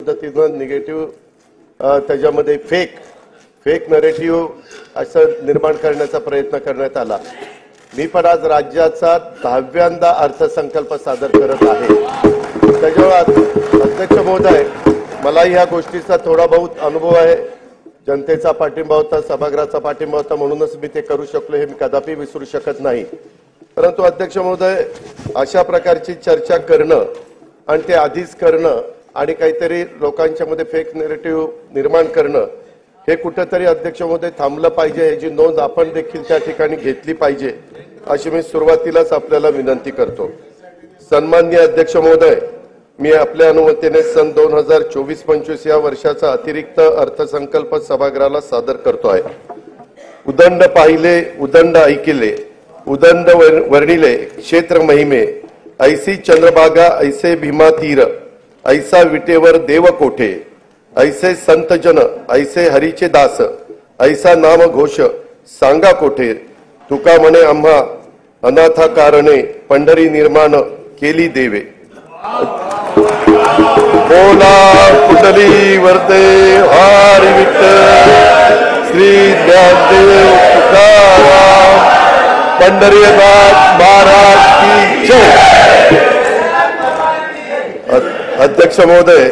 पद्धतीनं निगेटिव्ह त्याच्यामध्ये fake narrative असं निर्माण करण्याचा प्रयत्न करण्यात आला। मी पण आज राज्याचा 10व्यांदा अर्थसंकल्प सादर करत आहे। त्याच्यावर अध्यक्ष महोदय, मला ह्या गोष्टीचा थोडा बहुत अनुभव आहे। जनतेचा पाठिंबा होता, सभागृहाचा पाठिंबा होता, म्हणूनच मी ते करू शकलो, हे मी कदापि विसरू शकत नाही। परंतु अध्यक्ष महोदय, अशा प्रकारची चर्चा करणं आणि ते आधीच करणं आणि काहीतरी लोकांच्या मध्ये फेक नरेटिव्ह निर्माण करणं हे कुठेतरी अध्यक्ष महोदय थांबलं पाहिजे, याची नोंद आपण देखील त्या ठिकाणी घेतली पाहिजे, अशी मी सुरुवातीलाच आपल्याला विनंती करतो। सन्माननीय अध्यक्ष महोदय, मी आपल्या अनुमतीने सन 2024-25 या वर्षाचा अतिरिक्त अर्थसंकल्प सभागृहाला सादर करतो आहे। उदंड पाहिले, उदंड ऐकिले, उदंड वर्णिले क्षेत्र महिमे, ऐसी चंद्रभागा ऐसे भीमा तीर, ऐसा विटेवर देव कोठे, ऐसे संत जन ऐसे हरीचे दास, ऐसा नाम घोष सांगा कोठे, तुका म्हणे आम्हा अनाथा कारणे, पंढरी निर्माण केली देवे। बोला कुंडली वरते हरी विठ्ठल, श्री ज्ञानदेव तुकाराम, पंढरीनाथ महाराज की जय। अध्यक्ष महोदय,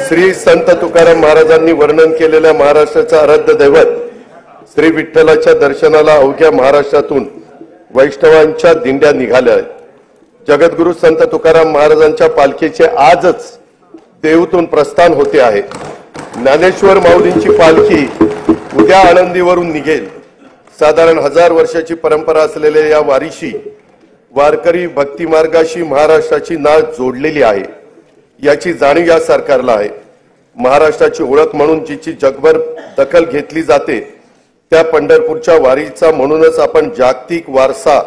श्री संत तुकाराम महाराजांनी वर्णन केलेल्या महाराष्ट्राचा आराध्य दैवत श्री विठ्ठलाच्या दर्शनाला अवघ्या महाराष्ट्रातून वैष्णवांच्या दिंड्या निघाल्या आहेत। जगद्गुरु संत तुकाराम महाराजांच्या पालखीचे आजच देहूतून प्रस्थान होते आहे। ज्ञानेश्वर माऊलींची पालखी उद्या आळंदीवरून निघेल। साधारण 1000 वर्षाची परंपरा असलेल्या या वारीशी वारकरी भक्ती मार्गाशी महाराष्ट्राची नाळ जोडलेली आहे, याची जाणीव या सरकारला आहे। महाराष्ट्राची ओळख म्हणून जिची जगभर दखल घेतली जाते, त्या पंढरपूरच्या वारीचा म्हणूनच आपण जागतिक वारसा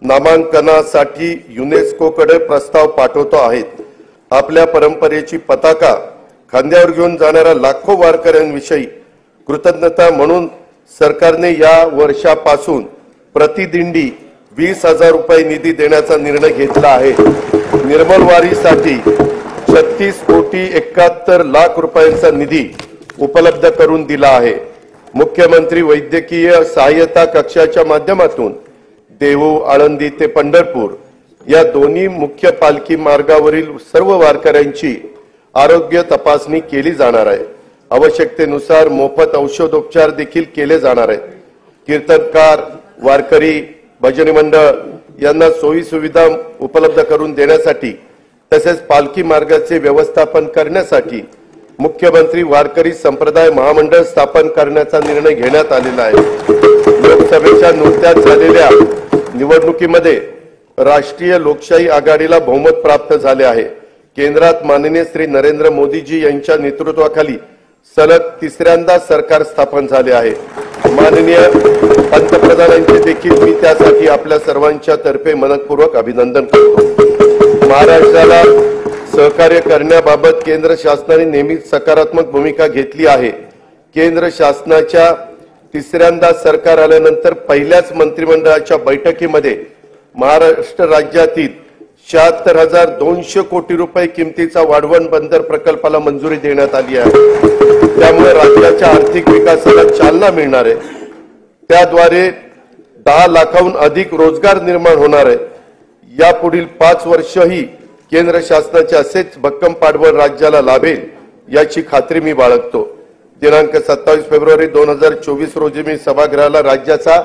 नामांकनासाठी युनेस्कोकडे प्रस्ताव पाठवतो आहोत। आपल्या परंपरेची पताका खांद्यावर घेऊन जाणाऱ्या लाखो वारकऱ्यांविषयी कृतज्ञता म्हणून सरकारने या वर्षापासून प्रतिदिंडी 20,000 रुपये निधी देण्याचा निर्णय घेतला आहे। निर्मल वारीसाठी 36 कोटी 71 लाख रुपयांचा निधी उपलब्ध करून दिला आहे। मुख्यमंत्री वैद्यकीय सहाय्यता कक्षाच्या माध्यमातून देहू, आळंदी ते पंढरपूर या दोन्ही मुख्य पालखी मार्गावरील सर्व वारकऱ्यांची आरोग्य तपासणी केली जाणार आहे। आवश्यकतेनुसार मोफत औषधोपचार देखील केले जाणार आहेत। कीर्तनकार, वारकरी, भजनी मंडळ यांना सोयी सुविधा उपलब्ध करून देण्यासाठी तसेच पालखी मार्गाचे व्यवस्थापन करण्यासाठी मुख्यमंत्री वारकरी संप्रदाय महामंडळ स्थापन करण्याचा निर्णय घेण्यात आलेला आहे। लोकसभेच्या नुकत्याच झालेल्या निवडणुकीमध्ये राष्ट्रीय लोकशाही आघाडीला बहुमत प्राप्त झाले आहे। केंद्रात माननीय श्री नरेंद्र मोदीजी यांच्या नेतृत्वाखाली सलग 3ऱ्यांदा सरकार स्थापन झाले आहे। माननीय पंतप्रधानांचे देखील मी त्यासाठी आपल्या सर्वांच्या तर्फे मनपूर्वक अभिनंदन करतो। महाराष्ट्राला सहकार्य करण्याबाबत केंद्र शासनाने नेहमीच सकारात्मक भूमिका घेतली आहे। केंद्र शासनाच्या 3ऱ्यांदा सरकार आल्यानंतर पहिल्याच मंत्रिमंडळाच्या बैठकीमध्ये महाराष्ट्र राज्यातील 76,200 कोटी रुपये किमतीचा वाढवण बंदर प्रकल्पाला मंजुरी देण्यात आली आहे। त्यामुळे राज्याच्या आर्थिक विकासाला चालना मिळणार आहे। त्याद्वारे 10 लाखाहून अधिक रोजगार निर्माण होणार आहे। यापुढील 5 वर्षही केंद्र शासनाचे असेच भक्कम पाठबळ राज्याला लाभेल याची खात्री मी बाळगतो। दिनांक 27 फेब्रुवारी 2024 रोजी मी सभागृहाला राज्याचा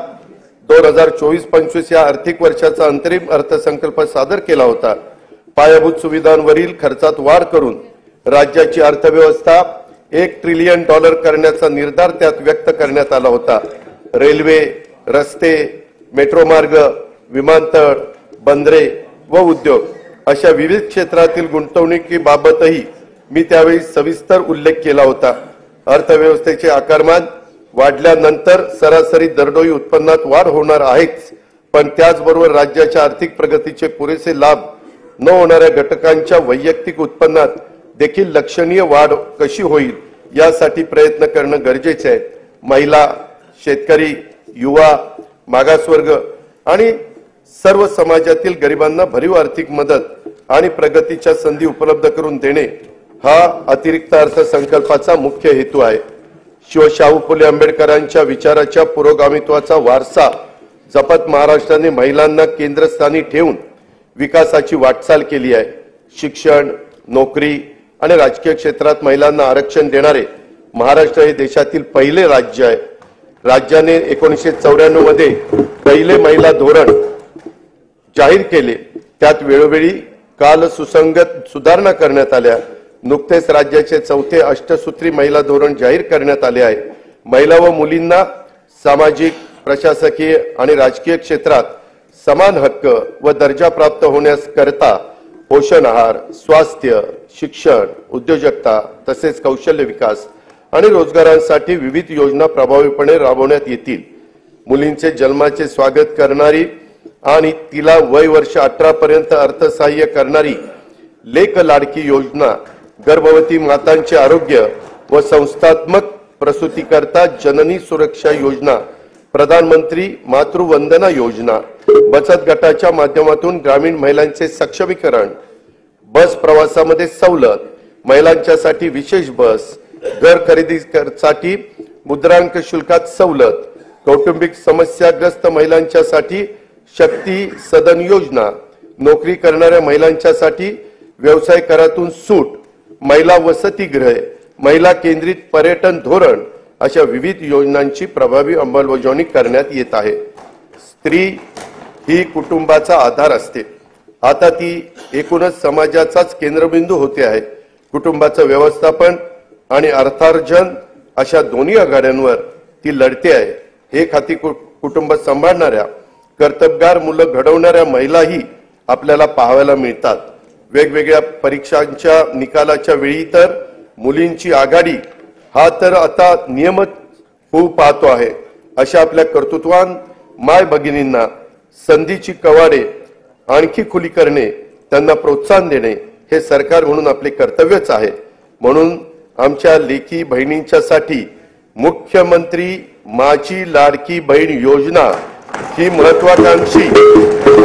2024-25 या आर्थिक वर्षाचा अंतरिम अर्थसंकल्प सादर केला होता। पायाभूत सुविधांवरील खर्चात वाढ करून राज्याची अर्थव्यवस्था $1 ट्रिलियन करण्याचा निर्धार त्यात व्यक्त करण्यात आला होता। रेल्वे, रस्ते, मेट्रो मार्ग, विमानतळ, बंदरे व उद्योग अशा विविध क्षेत्रातील गुंतवणुकीबाबतही मी त्यावेळी सविस्तर उल्लेख केला होता। अर्थव्यवस्थेचे आकारमान वाढल्यानंतर सरासरी दरडोई उत्पन्नात वाढ होणार आहेच, पण त्याचबरोबर राज्याच्या आर्थिक प्रगतीचे पुरेसे लाभ न होणाऱ्या घटकांच्या वैयक्तिक उत्पन्नात देखील लक्षणीय वाढ कशी होईल यासाठी प्रयत्न करणं गरजेचे आहे। महिला, शेतकरी, युवा, मागासवर्ग आणि सर्व समाजातील गरिबांना भरीव आर्थिक मदत आणि प्रगतीच्या संधी उपलब्ध करून देणे हा अतिरिक्त अर्थसंकल्पाचा मुख्य हेतू आहे। शाहू फुले आंबेडकरांच्या विचाराच्या पुरोगामित्वाचा वारसा जपत महाराष्ट्राने महिलांना केंद्रस्थानी ठेवून विकासाची वाटचाल केली आहे। शिक्षण, नोकरी आणि राजकीय क्षेत्रात महिलांना आरक्षण देणारे महाराष्ट्र हे देशातील पहिले राज्य आहे। राज्याने 1994 मध्ये पहिले महिला धोरण जाहीर केले, त्यात वेळोवेळी काल सुसंगत सुधारणा करण्यात आल्या। नुकतेच राज्याचे चौथे अष्टसूत्री महिला धोरण जाहीर करण्यात आले आहे। महिला व मुलींना सामाजिक, प्रशासकीय आणि राजकीय क्षेत्रात समान हक्क व दर्जा प्राप्त होण्यास करता पोषण आहार, स्वास्थ्य, शिक्षण, उद्योजकता तसेच कौशल्य विकास आणि रोजगारांसाठी विविध योजना प्रभावीपणे राबवण्यात येतील। मुलींचे जन्माचे स्वागत करणारी आणि तिला वय वर्ष 18 पर्यंत अर्थसहाय्य करणारी लेक लाडकी योजना, गर्भवती मातांचे आरोग्य व संस्थात्मक प्रसूतीकरता जननी सुरक्षा योजना, प्रधानमंत्री मातृवंदना योजना, बचत गटाच्या माध्यमातून ग्रामीण महिलांचे सक्षमीकरण, बस प्रवासामध्ये सवलत, महिलांच्यासाठी विशेष बस, घर खरेदीसाठी मुद्रांक शुल्कात सवलत, कौटुंबिक समस्याग्रस्त महिलांच्यासाठी शक्ती सदन योजना, नोकरी करणाऱ्या महिलांच्यासाठी व्यवसाय करातून सूट, महिला वसतिगृहे, महिला केंद्रित पर्यटन धोरण अशा विविध योजनांची प्रभावी अंमलबजावणी करण्यात येत आहे। स्त्री ही कुटुंबाचा आधार असते, आता ती एकूणच समाजाचाच केंद्रबिंदू होते आहे। कुटुंबाचं व्यवस्थापन आणि अर्थार्जन अशा दोन्ही आघाड्यांवर ती लढते आहे। एक हाती कुटुंब सांभाळणाऱ्या, कर्तबगार मुलं घडवणाऱ्या महिलाही आपल्याला पाहायला मिळतात। वेगवेगळ्या परीक्षांच्या निकालाच्या वेळी तर मुलींची आघाडी हा तर आता नियमित होऊ पाहतो आहे। अशा आपल्या कर्तृत्वान माय भगिनींना संधीची कवाडे आणखी खुली करणे, त्यांना प्रोत्साहन देणे हे सरकार म्हणून आपले कर्तव्यच आहे। म्हणून आमच्या लेकी बहिणींच्यासाठी मुख्यमंत्री माझी लाडकी बहीण योजना ही महत्वाकांक्षी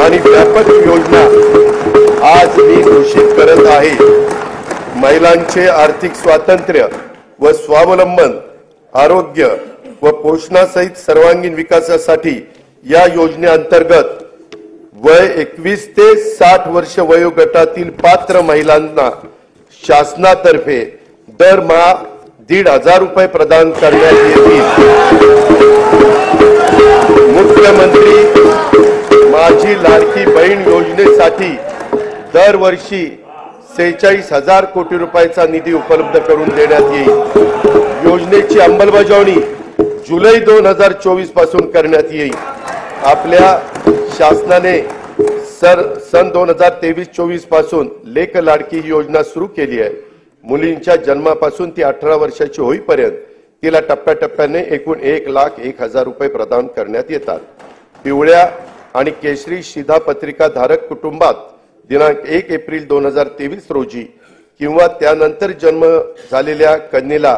आणि व्यापक योजना आज मी घोषित करत आहे। महिलांचे आर्थिक स्वातंत्र्य व स्वावलंबन, आरोग्य व पोषणासहित सर्वांगीण विकासासाठी या योजनेअंतर्गत वय 21 ते 60 वर्ष वयोगटातील पात्र महिलांना शासनातर्फे दरमहा 1,500 रुपये प्रदान करण्यात येतील। मुख्यमंत्री माझी लाडकी बहीण योजनेसाठी दरवर्षी 46,000 कोटी रुपयाचा निधी उपलब्ध करून देण्यात येईल। योजनेची अंमलबजावणी जुलै 2024 पासून करण्यात येईल। आपल्या शासनाने सन 2023-24 पासून लेक लाडकी ही योजना सुरू केली आहे। मुलींच्या जन्मापासून ती 18 वर्षाची होईपर्यंत तिला टप्प्याटप्प्याने एकूण 1,01,000 रुपये प्रदान करण्यात येतात। पिवळ्या आणि केशरी शिधापत्रिका धारक कुटुंबात दिनांक 1 एप्रिल 2023 रोजी किंवा त्यानंतर जन्म झालेल्या कन्येला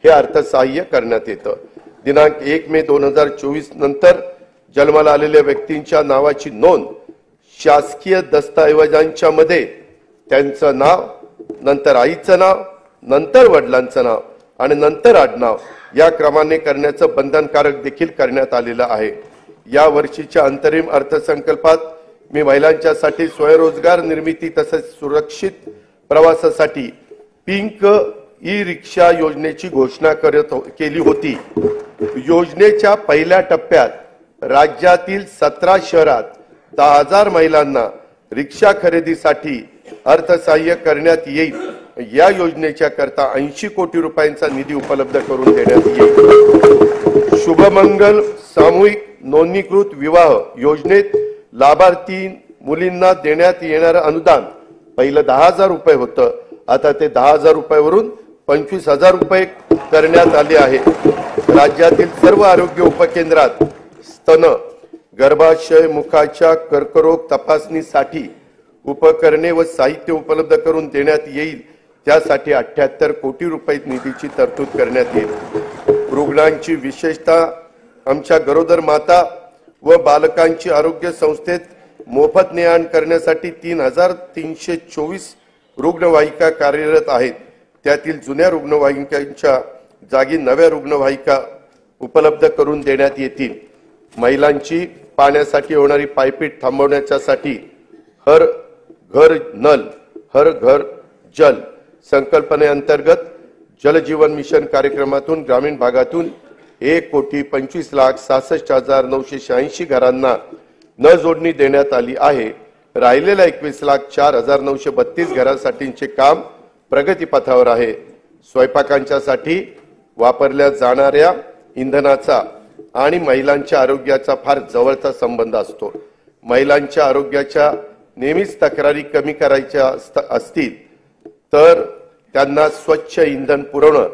हे अर्थसहाय्य करण्यात येतं। दिनांक 1 मे 2024 नंतर जन्माला आलेल्या व्यक्तींच्या नावाची नोंद शासकीय दस्तऐवजांच्या मध्ये त्यांचं नाव, नंतर आईचं नाव, नंतर वडिलांचं नाव आणि नंतर आडनाव या क्रमाने करण्याचं बंधनकारक देखील करण्यात आलेलं आहे। या वर्षीच्या अंतरिम अर्थसंकल्पात मी महिलांच्यासाठी स्वयंरोजगार निर्मिती तसेच सुरक्षित प्रवासासाठी पिंक ई रिक्षा योजनेची घोषणा केली होती। योजनेच्या पहिल्या टप्प्यात राज्यातील 17 शहरात 10,000 महिलांना रिक्षा खरेदीसाठी अर्थसहाय्य करण्यात येईल। या योजनेच्या करता 80 कोटी रुपयांचा निधी उपलब्ध करून देण्यात येईल। शुभमंगल सामूहिक नोंदणीकृत विवाह योजनेत लाभार्थी मुलींना देण्यात येणारे अनुदान पहिलं 10,000 रुपये होतं, आता ते 10,000 रुपयावरून 25,000 रुपये करण्यात आले आहे। राज्यातील सर्व आरोग्य उपकेंद्रात स्तन, गर्भाशय, मुखाच्या कर्करोग तपासणीसाठी उपकरणे व साहित्य उपलब्ध करून देण्यात येईल। त्यासाठी 78 कोटी रुपये निधीची तरतूद करण्यात येईल। रुग्णांची विशेषतः आमच्या गरोदर माता व बालकांची आरोग्य संस्थेत मोफत ने आण करण्यासाठी 3,324 रुग्णवाहिका कार्यरत आहेत। त्यातील जुन्या रुग्णवाहिकांच्या जागी नव्या रुग्णवाहिका उपलब्ध करून देण्यात येतील। महिलांची पाण्यासाठी होणारी पायपीट थांबवण्यासाठी हर घर नल हर घर जल संकल्पनेअंतर्गत जल जीवन मिशन कार्यक्रमातून ग्रामीण भागातून 1,25,66,986 घरांना न जोडणी देण्यात आली आहे। राहिलेल्या 21,04,932 घरांसाठीचे काम प्रगतीपथावर आहे। स्वयंपाकांच्यासाठी वापरल्या जाणाऱ्या इंधनाचा आणि महिलांच्या आरोग्याचा फार जवळचा संबंध असतो। महिलांच्या आरोग्याच्या नेहमीच तक्रारी कमी करायच्या असतील तर त्यांना स्वच्छ इंधन पुरवणं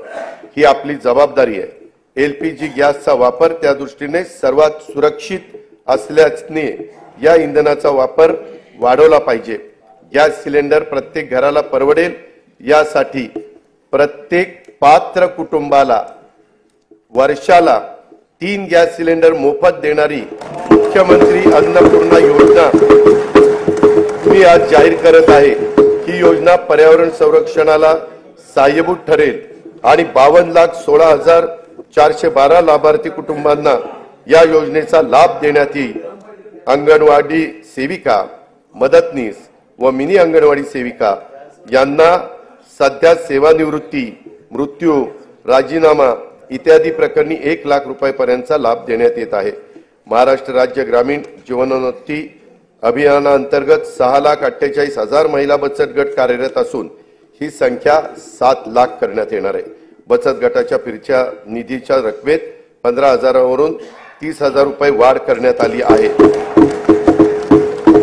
ही आपली जबाबदारी आहे। LPG गॅसचा वापर त्या दृष्टीने सर्वात सुरक्षित असल्याने या इंधनाचा वापर वाढवला पाहिजे। गॅस सिलेंडर प्रत्येक घराला परवडेल यासाठी प्रत्येक पात्र कुटुंबाला वर्षाला 3 गॅस सिलेंडर मोफत देणारी मुख्यमंत्री अन्नपूर्णा योजना मी आज जाहीर करत आहे। ही योजना पर्यावरण संरक्षणाला सहाय्यभूत ठरेल आणि 52,16,412 लाभार्थी कुटुंबांना या योजनेचा लाभ देण्यात येईल। अंगणवाडी सेविका, मदतनीस व मिनी अंगणवाडी सेविका यांना सध्या सेवानिवृत्ती, मृत्यू, राजीनामा इत्यादी प्रकरणी 1 लाख रुपयांपर्यंतचा लाभ देण्यात येत आहे। महाराष्ट्र राज्य ग्रामीण जीवनोन्नती अभियानाअंतर्गत 6,48,000 महिला बचत गट कार्यरत असून ही संख्या 7 लाख करण्यात येणार आहे। बचत गटाच्या फिरच्या निधीच्या रकमेत 15,000 30,000 रुपये वाढ करण्यात आली आहे।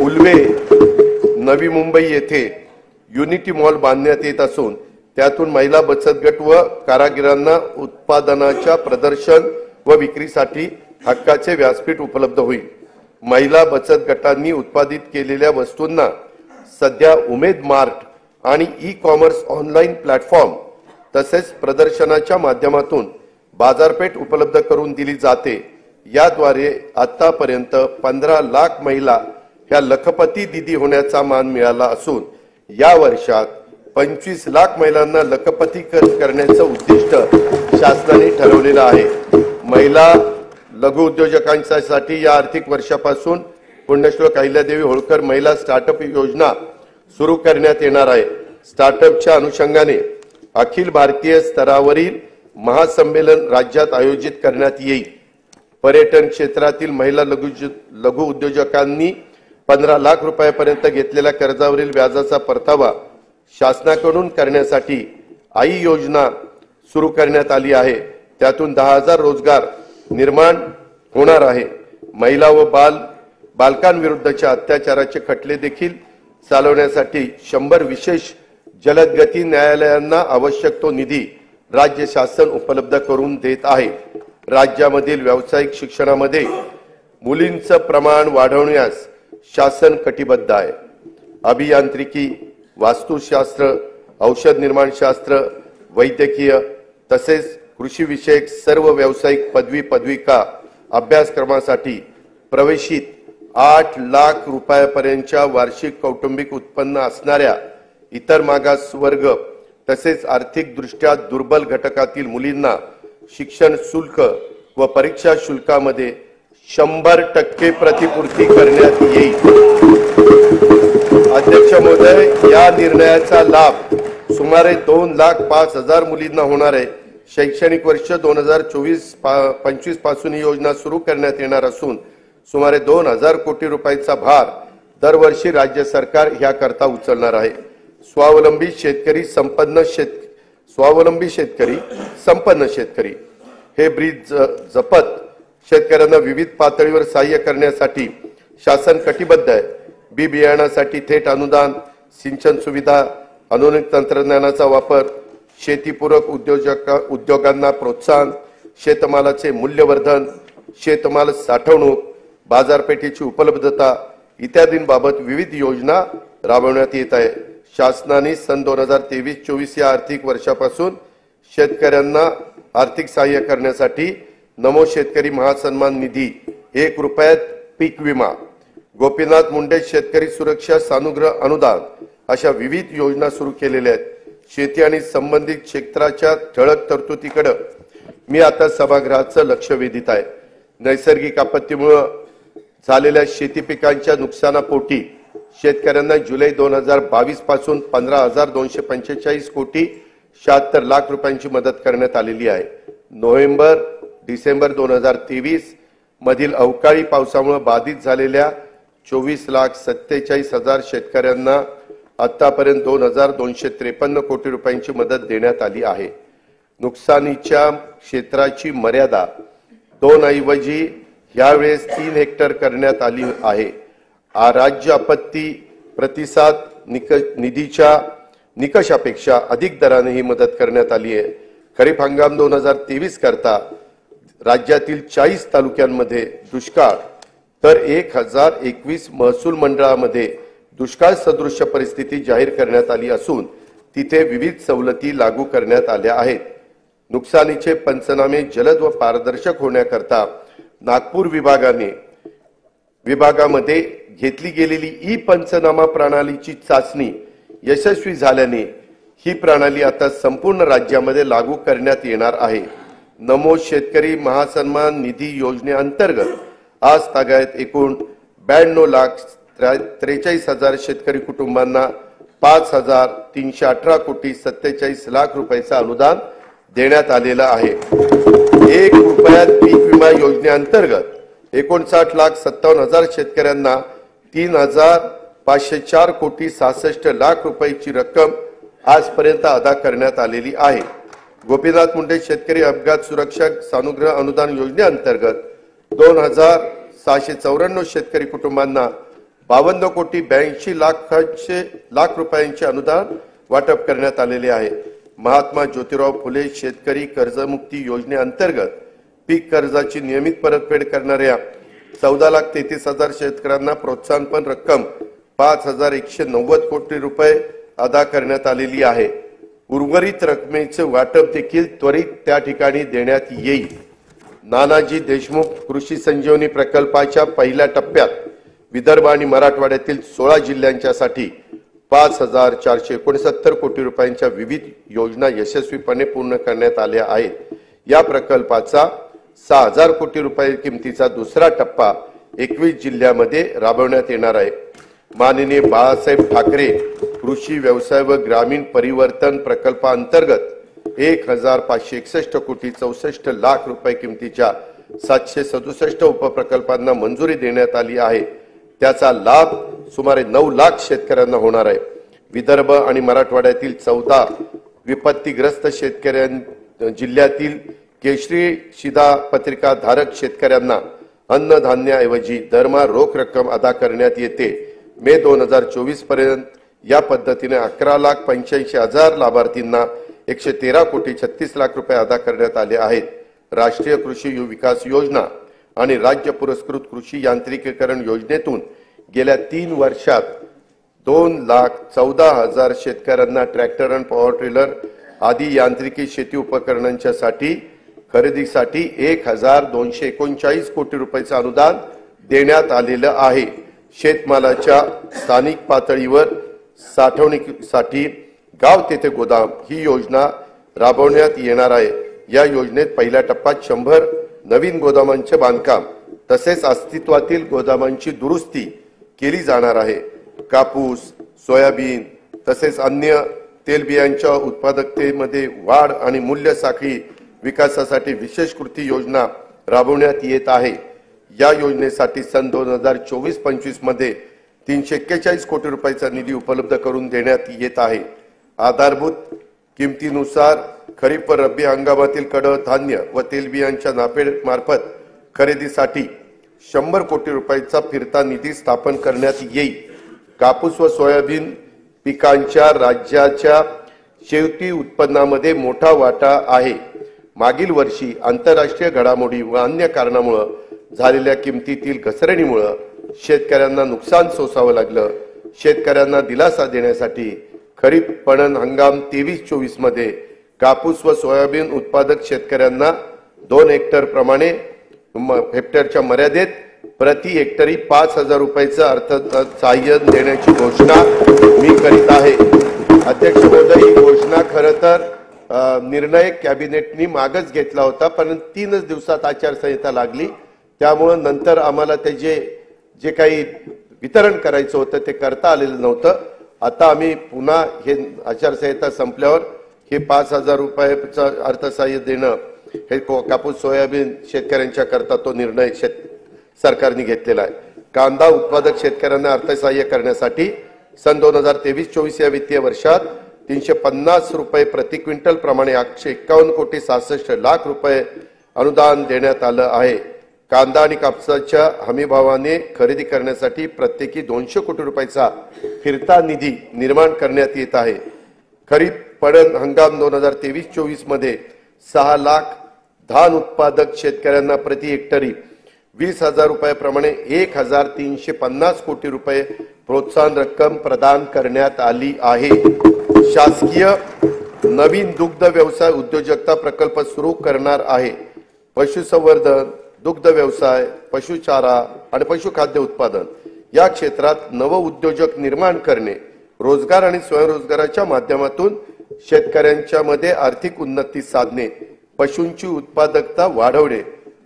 उल्वे, नवी मुंबई येथे युनिटी मॉल बांधण्यात येत असून त्यातून महिला बचत गट व कारागिरांना उत्पादनाच्या प्रदर्शन व विक्रीसाठी हक्काचे व्यासपीठ उपलब्ध होईल। महिला बचत गटांनी उत्पादित केलेल्या वस्तूंना सध्या उमेद मार्ट आणि ई-कॉमर्स ऑनलाईन प्लॅटफॉर्म तसेच प्रदर्शनाच्या माध्यमातून बाजारपेठ उपलब्ध करून दिली जाते। याद्वारे आतापर्यंत 15 लाख महिला ह्या लखपती दीदी होण्याचा मान मिळाला असून या वर्षात 25 लाख महिलांना लखपती करण्याचं उद्दिष्ट शासनाने ठरवलेलं आहे। महिला लघु उद्योजकांसाठी या आर्थिक वर्षापासून पुण्यश्लोक अहिल्यादेवी होळकर महिला स्टार्टअप योजना सुरू करण्यात येणार आहे। स्टार्टअपच्या अनुषंगाने अखिल भारतीय स्तरावरील महासंमेलन राज्यात आयोजित करण्यात येईल। पर्यटन क्षेत्रातील महिला लघु उद्योजकांनी 15 लाख रुपयांपर्यंत घेतलेल्या कर्जावरील व्याजाचा परतावा शासनाकडून करण्यासाठी आई योजना सुरू करण्यात आली आहे। त्यातून 10,000 रोजगार निर्माण होणार आहे। महिला व बालकांविरुद्धच्या अत्याचाराचे खटले देखील चालवण्यासाठी 100 विशेष जलद गती न्यायालयांना आवश्यक तो निधी राज्य शासन उपलब्ध करून देत आहे। राज्यामधील व्यावसायिक शिक्षणामध्ये मुलींचं प्रमाण वाढवण्यास शासन कटिबद्ध आहे। अभियांत्रिकी, वास्तुशास्त्र, औषध निर्माण शास्त्र, वैद्यकीय तसेच कृषी विषयक सर्व व्यावसायिक पदविका अभ्यासक्रमासाठी प्रवेशित 8 लाख रुपयांपर्यंतच्या वार्षिक कौटुंबिक उत्पन्न असणाऱ्या इतर मागासवर्ग तसेच आर्थिक दृष्ट्या दुर्बल घटकातील मुलींना शिक्षण शुल्क व परीक्षा शुल्कामध्ये 100% प्रतिपूर्ती करण्यात येईल। अध्यक्ष महोदय, या निर्णयाचा लाभ सुमारे 2,05,000 मुलींना होणार आहे। शैक्षणिक वर्ष 2024-25 पासून ही योजना सुरू करण्यात येणार असून सुमारे 2,000 कोटी रुपयांचा भार दरवर्षी राज्य सरकार याकरता उचलणार आहे। स्वावलंबी शेतकरी संपन्न शेतकरी हे ब्रीद जपत शेतकऱ्यांना विविध पातळीवर सहाय्य करण्यासाठी शासन कटिबद्ध आहे। बी बियाणासाठी थेट अनुदान, सिंचन सुविधा, आधुनिक तंत्रज्ञानाचा वापर, शेतीपूरक उद्योगांना प्रोत्साहन, शेतमालाचे मूल्यवर्धन, शेतमाल साठवणूक, बाजारपेठेची उपलब्धता इत्यादींबाबत विविध योजना राबवण्यात येत आहे। शासनाने सन 2023-24 या आर्थिक वर्षापासून शेतकऱ्यांना आर्थिक सहाय्य करण्यासाठी नमो शेतकरी महासन्मान निधी, 1 रुपयात पीक विमा, गोपीनाथ मुंडे शेतकरी सुरक्षा सानुग्रह अनुदान अशा विविध योजना सुरू केलेल्या आहेत। शेती आणि संबंधित क्षेत्राच्या ठळक तरतुदीकडे मी आता सभागृहाचं लक्ष वेधित आहे। नैसर्गिक आपत्तीमुळे झालेल्या शेती पिकांच्या नुकसानापोटी शेतकऱ्यांना जुलै 2022 पासून 15,245 कोटी 76 लाख रुपयांची मदत करण्यात आलेली आहे। नोव्हेंबर डिसेंबर 2023 मधील अवकाळी पावसामुळे बाधित झालेल्या 24,47,000 शेतकऱ्यांना आतापर्यंत 2,253 कोटी रुपयांची मदत देण्यात आली आहे। नुकसानीच्या क्षेत्राची मर्यादा 2 ऐवजी यावेळेस 3 हेक्टर करण्यात आली आहे। राज्य आपत्ती प्रतिसाद निधीच्या निकषापेक्षा अधिक दराने ही मदत करण्यात आली आहे। खरीप हंगाम 2023 करता राज्यातील 40 तालुक्यांमध्ये दुष्काळ तर 1021 महसूल मंडळामध्ये दुष्काळ सदृश परिस्थिती जाहीर करण्यात आली असून तिथे विविध सवलती लागू करण्यात आल्या आहेत। नुकसानीचे पंचनामे जलद व पारदर्शक होण्याकरता नागपूर विभागामध्ये घेतली गेलेली ई पंचनामा प्रणालीची चाचणी यशस्वी झाल्याने ही प्रणाली आता संपूर्ण राज्यामध्ये लागू करण्यात येणार आहे। नमो शेतकरी महासन्मान निधी योजनेअंतर्गत आज तागायत एकूण 92,43,000 शेतकरी कुटुंबांना 5,318 कोटी 47 लाख रुपयाचं अनुदान देण्यात आलेलं आहे। 1 रुपयात पीक विमा योजनेअंतर्गत 59,57,000 शेतकऱ्यांना 3,504 कोटी 66 लाख रुपयाची रक्कम आजपर्यंत अदा करण्यात आलेली आहे। गोपीनाथ मुंडे शेतकरी अपघात सुरक्षा सानुग्रह अनुदान योजनेअंतर्गत 2,694 शेतकरी कुटुंबांना 52 कोटी 82 लाख रुपयांचे अनुदान वाटप करण्यात आलेले आहे। महात्मा ज्योतिराव फुले शेतकरी कर्जमुक्ती योजनेअंतर्गत पीक कर्जाची नियमित परतफेड करणाऱ्या 14,33,000 शेतकऱ्यांना प्रोत्साहनपर रक्कम 5,190 कोटी रुपये अदा करण्यात आलेली आहे। उर्वरित रकमेचे वाटप देखील त्वरित त्या ठिकाणी देण्यात येईल। नानाजी देशमुख कृषी संजीवनी प्रकल्पाच्या पहिल्या टप्प्यात विदर्भ आणि मराठवाड्यातील 16 जिल्ह्यांच्यासाठी 5,469 कोटी रुपयांच्या विविध योजना यशस्वीपणे पूर्ण करण्यात आल्या आहेत। या प्रकल्पाचा 6,000 कोटी रुपये किमतीचा दुसरा टप्पा 21 जिल्ह्यांमध्ये राबवण्यात येणार आहे। माननीय बाळासाहेब ठाकरे कृषी व्यवसाय व ग्रामीण परिवर्तन प्रकल्पाअंतर्गत 1,561 कोटी 64 लाख रुपये किमतीच्या 767 उपप्रकल्पांना मंजुरी देण्यात आली आहे। त्याचा लाभ सुमारे 9 लाख शेतकऱ्यांना होणार आहे। विदर्भ आणि मराठवाड्यातील 14 विपत्तीग्रस्त जिल्ह्यातील केशरी शिधा पत्रिका धारक शेतकऱ्यांना अन्नधान्याऐवजी दरमहा रोख रक्कम अदा करण्यात येते। मे 2024 पर्यंत या पद्धतीने 11,85,000 लाभार्थींना 113 कोटी 36 लाख रुपये अदा करण्यात आले आहेत। राष्ट्रीय कृषी विकास योजना आणि राज्य पुरस्कृत कृषी यांत्रिकीकरण योजनेतून गेल्या 3 वर्षात 2,14,000 शेतकऱ्यांना ट्रॅक्टर आणि पॉवर ट्रेलर आदी यांत्रिकी शेती उपकरणांच्या खरेदीसाठी 1,239 कोटी रुपयाचं अनुदान देण्यात आलेलं आहे। शेतमालाच्या स्थानिक पातळीवर साठवणुकीसाठी गाव तेथे गोदाम ही योजना राबवण्यात येणार आहे। या योजनेत पहिल्या टप्प्यात 100 नवीन गोदामांचे बांधकाम तसेच अस्तित्वातील गोदामांची दुरुस्ती केली जाणार आहे। कापूस, सोयाबीन तसेच अन्य तेलबियांच्या उत्पादकतेमध्ये वाढ आणि मूल्य साखळी विकासासाठी विशेष कृती योजना राबवण्यात येत आहे। या योजनेसाठी सन 2024-25 मध्ये 341 कोटी रुपयाचा निधी उपलब्ध करून देण्यात येत आहे। आधारभूत किमतीनुसार खरीप व रब्बी हंगामातील कडधान्य व तेलबियांच्या नाफेड मार्फत खरेदीसाठी 100 कोटी रुपयाचा फिरता निधी स्थापन करण्यात येईल। कापूस व सोयाबीन पिकांच्या राज्याच्या शेती उत्पन्नामध्ये मोठा वाटा आहे। मागील वर्षी आंतरराष्ट्रीय घडामोडी व अन्य कारणामुळे झालेल्या किमतीतील घसरणीमुळे शेतकऱ्यांना नुकसान सोसावं लागलं। शेतकऱ्यांना दिलासा देण्यासाठी खरीप पणन हंगाम 23-24 मध्ये कापूस व सोयाबीन उत्पादक शेतकऱ्यांना 2 हेक्टर प्रमाणे हेक्टरच्या मर्यादेत प्रति हेक्टरी 5,000 रुपयाचं अर्थसहाय्य देण्याची घोषणा मी करीत आहे। अध्यक्ष महोदय, ही घोषणा खरं तर निर्णय कॅबिनेटनी मागच घेतला होता, पण 3च दिवसात आचारसंहिता लागली, त्यामुळे नंतर आम्हाला त्याचे जे काही वितरण करायचं होतं ते करता आलेलं नव्हतं. आता आम्ही पुन्हा हे आचारसंहिता संपल्यावर हे 5,000 रुपयाचं अर्थसहाय्य देणं, हे कापूस सोयाबीन शेतकऱ्यांच्या करता तो निर्णय सरकारने घेतलेला आहे. कांदा उत्पादक शेतकऱ्यांना अर्थसहाय्य करण्यासाठी सन 2023-24 या वित्तीय वर्षात 350 रुपये प्रति क्विंटल प्रमाणे 151,66,00,000 रुपये अनुदान देण्यात आलं आहे. कांदा आणि कापसाच्या हमीभावाने खरेदी करण्यासाठी प्रत्येकी 200 कोटी रुपयाचा फिरता निधी निर्माण करण्यात येत आहे. खरीप पडन हंगाम 2023-24 मध्ये 6 लाख धान उत्पादक शेतकऱ्यांना प्रति हेक्टरी 20,000 रुपयाप्रमाणे 1,350 कोटी रुपये प्रोत्साहन रक्कम प्रदान करण्यात आली आहे. शासकीय नवीन दुग्ध व्यवसाय उद्योजकता प्रकल्प सुरू करणार आहे. पशुसंवर्धन, दुग्ध व्यवसाय, पशुचारा आणि पशुखाद्य उत्पादन या क्षेत्रात नव उद्योजक निर्माण करणे, रोजगार आणि स्वयंरोजगाराच्या माध्यमातून शेतकऱ्यांच्या मध्ये आर्थिक उन्नती साधणे, पशूंची उत्पादकता वाढवणे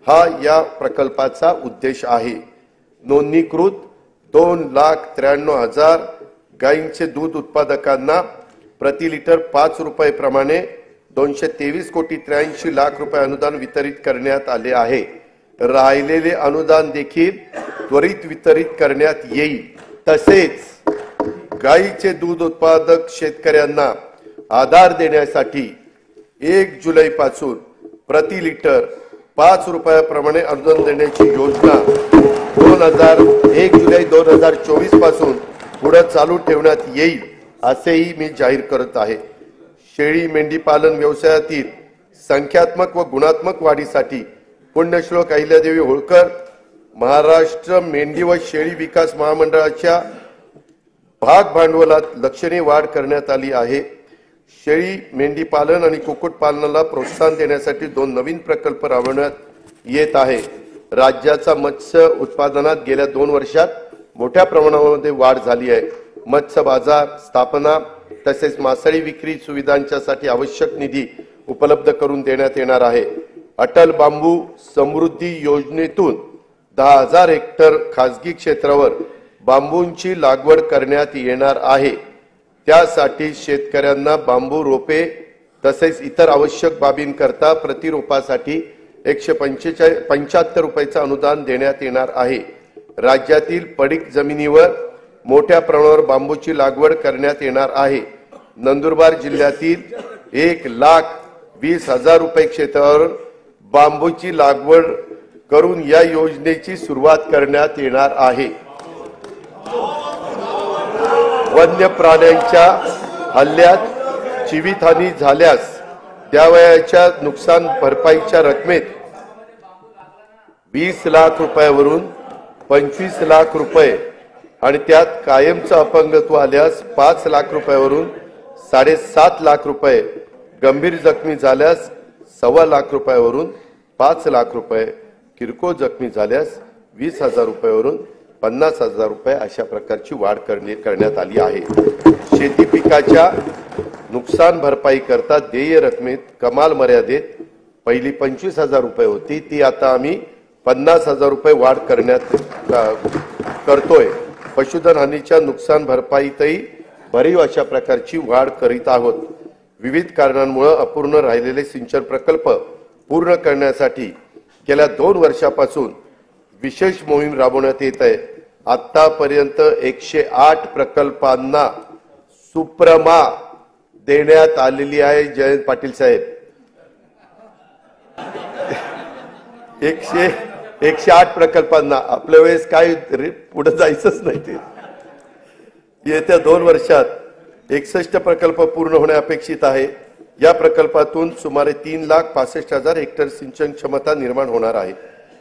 हा या प्रकल्पाचा उद्देश आहे. नोंदणीकृत 2,93,000 गायींचे दूध उत्पादकांना प्रति लिटर 5 रुपये प्रमाणे 223,83,00,000 रुपये अनुदान वितरित करण्यात आले आहे. राहिलेले अनुदान देखील त्वरित वितरित करण्यात येईल. तसेच गायीचे दूध उत्पादक शेतकऱ्यांना आधार देण्यासाठी 1 जुलै पासून प्रति लिटर 5 रुपयाप्रमाणे अनुदान देण्याची योजना 1 जुलै 2024 पासून पुढे चालू ठेवण्यात येईल असेही मी जाहीर करत आहे. शेळी मेंढी पालन व्यवसायातील संख्यात्मक व गुणात्मक वाढीसाठी पुण्यश्लोक अहिल्यादेवी होळकर महाराष्ट्र मेंढी व शेळी विकास महामंडळाच्या भाग भांडवलात लक्षणीय वाढ करण्यात आली आहे. शेळी मेंढी पालन आणि कुक्कुटपालनाला प्रोत्साहन देण्यासाठी 2 नवीन प्रकल्प राबवण्यात येत आहे. राज्याचा मत्स्य उत्पादनात गेल्या 2 वर्षात मोठ्या प्रमाणामध्ये वाढ झाली आहे. मत्स्य बाजार स्थापना तसेच मासळी विक्री सुविधांच्यासाठी आवश्यक निधी उपलब्ध करून देण्यात येणार आहे. अटल बांबू समृद्धी योजनेतून 10,000 हेक्टर खासगी क्षेत्रावर बांबूंची लागवड करण्यात येणार आहे. त्यासाठी शेतकऱ्यांना बांबू रोपे तसेच इतर आवश्यक बाबींकरता प्रति रोपासाठी 175 रुपयाचं अनुदान देण्यात येणार आहे. राज्यातील पडीक जमिनीवर मोठ्या प्रमाणावर बांबूची लागवड करण्यात येणार आहे. नंदुरबार जिल्ह्यातील 1,20,000 रुपये क्षेत्रावर बांबूची लागवड करून या योजनेची सुरुवात करण्यात येणार आहे. वन्य प्राण्यांच्या हल्ल्यात जीवितहानी झाल्यास द्यावयाच्या नुकसान भरपाईच्या रकमेत 20 लाख रुपयावरून 25 लाख रुपये आणि त्यात कायमचं अपंगत्व आल्यास 5 लाख रुपयावरून 7.5 लाख रुपये, गंभीर जखमी झाल्यास 1.25 लाख रुपयावरून 5 लाख रुपये, किरकोळ जखमी झाल्यास 20,000 रुपयावरून 50,000 रुपये अशा प्रकारची वाढ करण्यात आली आहे. शेती पिकाच्या नुकसान भरपाई करता देय रकमेत कमाल मर्यादेत पहिली 25,000 रुपये होती, ती आता आम्ही 50,000 रुपये वाढ करतोय. पशुधन हानीच्या नुकसान भरपाईतही भरीव अशा प्रकारची वाढ करीत आहोत. विविध कारणांमुळे अपूर्ण राहिलेले सिंचन प्रकल्प पूर्ण करण्यासाठी गेल्या 2 वर्षापासून विशेष मोहीम राबवण्यात येत आहे. आतापर्यंत 108 प्रकल्पांना सुप्रमा देण्यात आलेली आहे. जयंत पाटील साहेब, 108 प्रकल्पांना. आपल्या वेळेस काय पुढे जायचंच नाही. ते येत्या 2 वर्षात 61 प्रकल्प पूर्ण होणे अपेक्षित आहे. या प्रकल्पातून सुमारे 3,65,000 हेक्टर सिंचन क्षमता निर्माण होणार आहे.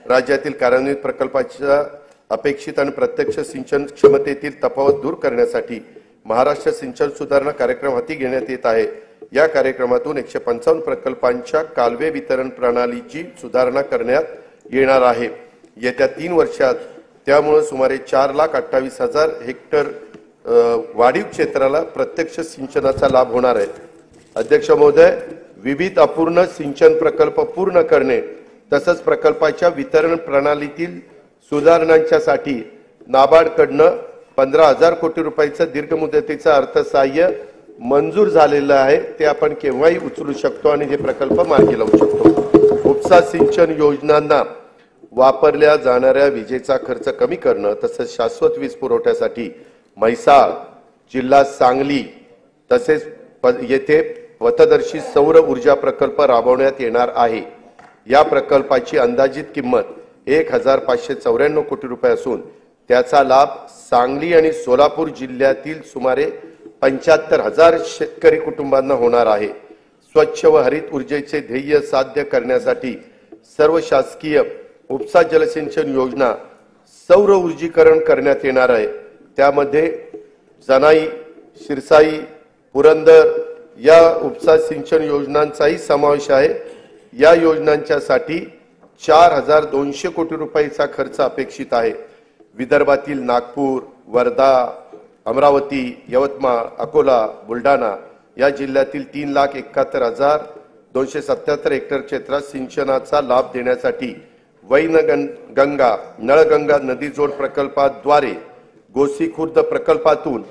राज्यातील कार्यान्वित प्रकल्पाच्या अपेक्षित आणि प्रत्यक्ष सिंचन क्षमतेतील तफावत दूर करण्यासाठी महाराष्ट्र सिंचन सुधारणा कार्यक्रम हाती घेण्यात येत आहे. या कार्यक्रमातून 155 प्रकल्पांच्या कालवे वितरण प्रणालीची सुधारणा करण्यात येणार आहे. येत्या 3 वर्षात त्यामुळे सुमारे 4,28,000 हेक्टर वाढीव क्षेत्राला प्रत्यक्ष सिंचनाचा लाभ होणार आहे. अध्यक्ष महोदय, विविध अपूर्ण सिंचन प्रकल्प पूर्ण करणे तसंच प्रकल्पाच्या वितरण प्रणालीतील सुधारणांच्यासाठी नाबार्डकडनं 15,000 कोटी रुपयाचं दीर्घ मुदतीचं अर्थसहाय्य मंजूर झालेलं आहे. ते आपण केव्हाही उचलू शकतो आणि हे प्रकल्प मार्गी लावू शकतो. उपसा सिंचन योजनांना वापरल्या जाणाऱ्या विजेचा खर्च कमी करणं तसंच शाश्वत वीज पुरवठ्यासाठी म्हैसाळ जिल्हा सांगली तसेच येथे पथदर्शी सौर ऊर्जा प्रकल्प राबवण्यात येणार आहे. या प्रकल्पाची अंदाजित किंमत 1,594 कोटी रुपये असून त्याचा लाभ सांगली आणि सोलापूर जिल्ह्यातील सुमारे 75,000 शेतकरी कुटुंबांना होणार आहे. स्वच्छ व हरित ऊर्जेचे ध्येय साध्य करण्यासाठी सर्व शासकीय उपसा जलसिंचन योजना सौर ऊर्जीकरण करण्यात येणार आहे. त्यामध्ये जनाई, शिरसाई, पुरंदर या उपसा सिंचन योजनांचाही समावेश आहे. या योजनांच्यासाठी 4,200 कोटी रुपयाचा खर्च अपेक्षित आहे. विदर्भातील नागपूर, वर्धा, अमरावती, यवतमाळ, अकोला, बुलढाणा या जिल्ह्यातील 3,71,277 हेक्टर क्षेत्रात सिंचनाचा लाभ देण्यासाठी वैनगंगा नळगंगा नदीजोड प्रकल्पाद्वारे गोसीखुर्द प्रकल्पातून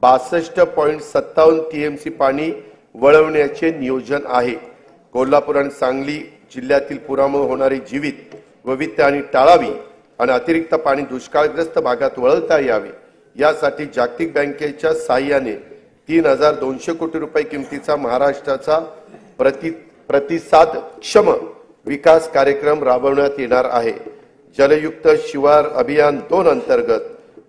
62.57 टीएमसी पाणी वळवण्याचे नियोजन आहे. कोल्हापूर आणि सांगली जिल्ह्यातील पुरामुळे होणारी जीवित वैविध्यहानी टाळावी आणि अतिरिक्त पाणी दुष्काळग्रस्त भागात वळवता यावे यासाठी जागतिक बँकेच्या सहाय्याने 3,200 कोटी रुपये किमतीचा महाराष्ट्राचा प्रतिसादक्षम विकास कार्यक्रम राबवण्यात येणार आहे. जलयुक्त शिवार अभियान 2 अंतर्गत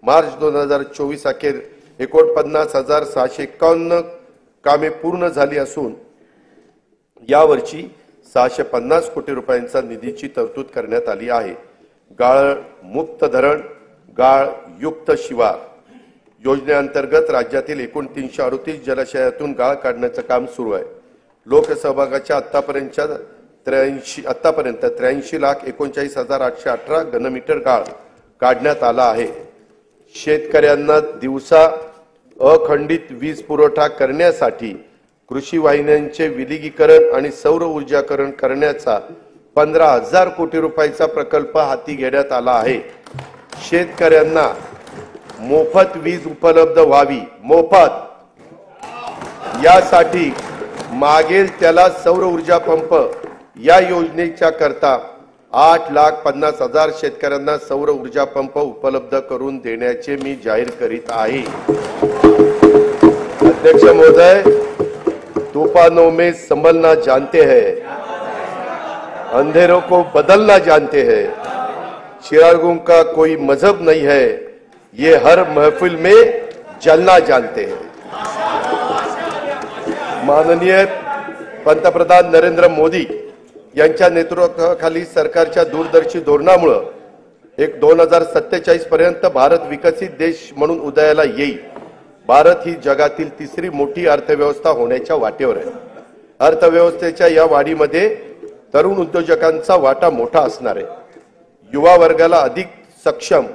मार्च 2024 अखेर 49,651 कामे पूर्ण झाली असून यावर्षी 650 कोटी रुपयांचा निधीची तरतूद करण्यात आली आहे. गाळ मुक्त धरण, गाळ युक्त शिवार योजनेअंतर्गत राज्यातील एकूण 338 जलाशयातून गाळ काढण्याचं काम सुरू आहे. लोकसहभागाच्या आतापर्यंत 83,39,39,818 घनमीटर गाळ काढण्यात आला आहे. शेतकऱ्यांना दिवसा अखंडित वीज पुरवठा करण्यासाठी कृषी वाहिन्यांचे विलगीकरण आणि सौर ऊर्जाकरण करण्याचा 15,000 कोटी रुपयाचा प्रकल्प हाती घेण्यात आला आहे. शेतकऱ्यांना मोफत वीज उपलब्ध व्हावी, मोफत, यासाठी मागेल त्याला सौर ऊर्जा पंप या योजनेच्या करता 8,50,000 शेतकऱ्यांना सौर ऊर्जा पंप उपलब्ध करून देण्याचे मी जाहीर करीत आहे. अध्यक्ष महोदय, तूफानों में संभलना जानते हैं, अंधेरों को बदलना जानते हैं, चिरागों का कोई मजहब नहीं है, ये हर महफिल में जलना जानते हैं. माननीय पंतप्रधान नरेंद्र मोदी यांच्या नेतृत्वाखाली सरकारच्या दूरदर्शी धोरणामुळे 2047 पर्यंत भारत विकसित देश म्हणून उदयाला येईल. भारत ही जगातील तिसरी मोठी अर्थव्यवस्था होण्याच्या वाटेवर आहे. अर्थव्यवस्थेच्या या वाढीमध्ये तरुण उद्योजकांचा वाटा मोठा असणार आहे. युवा वर्गाला अधिक सक्षम,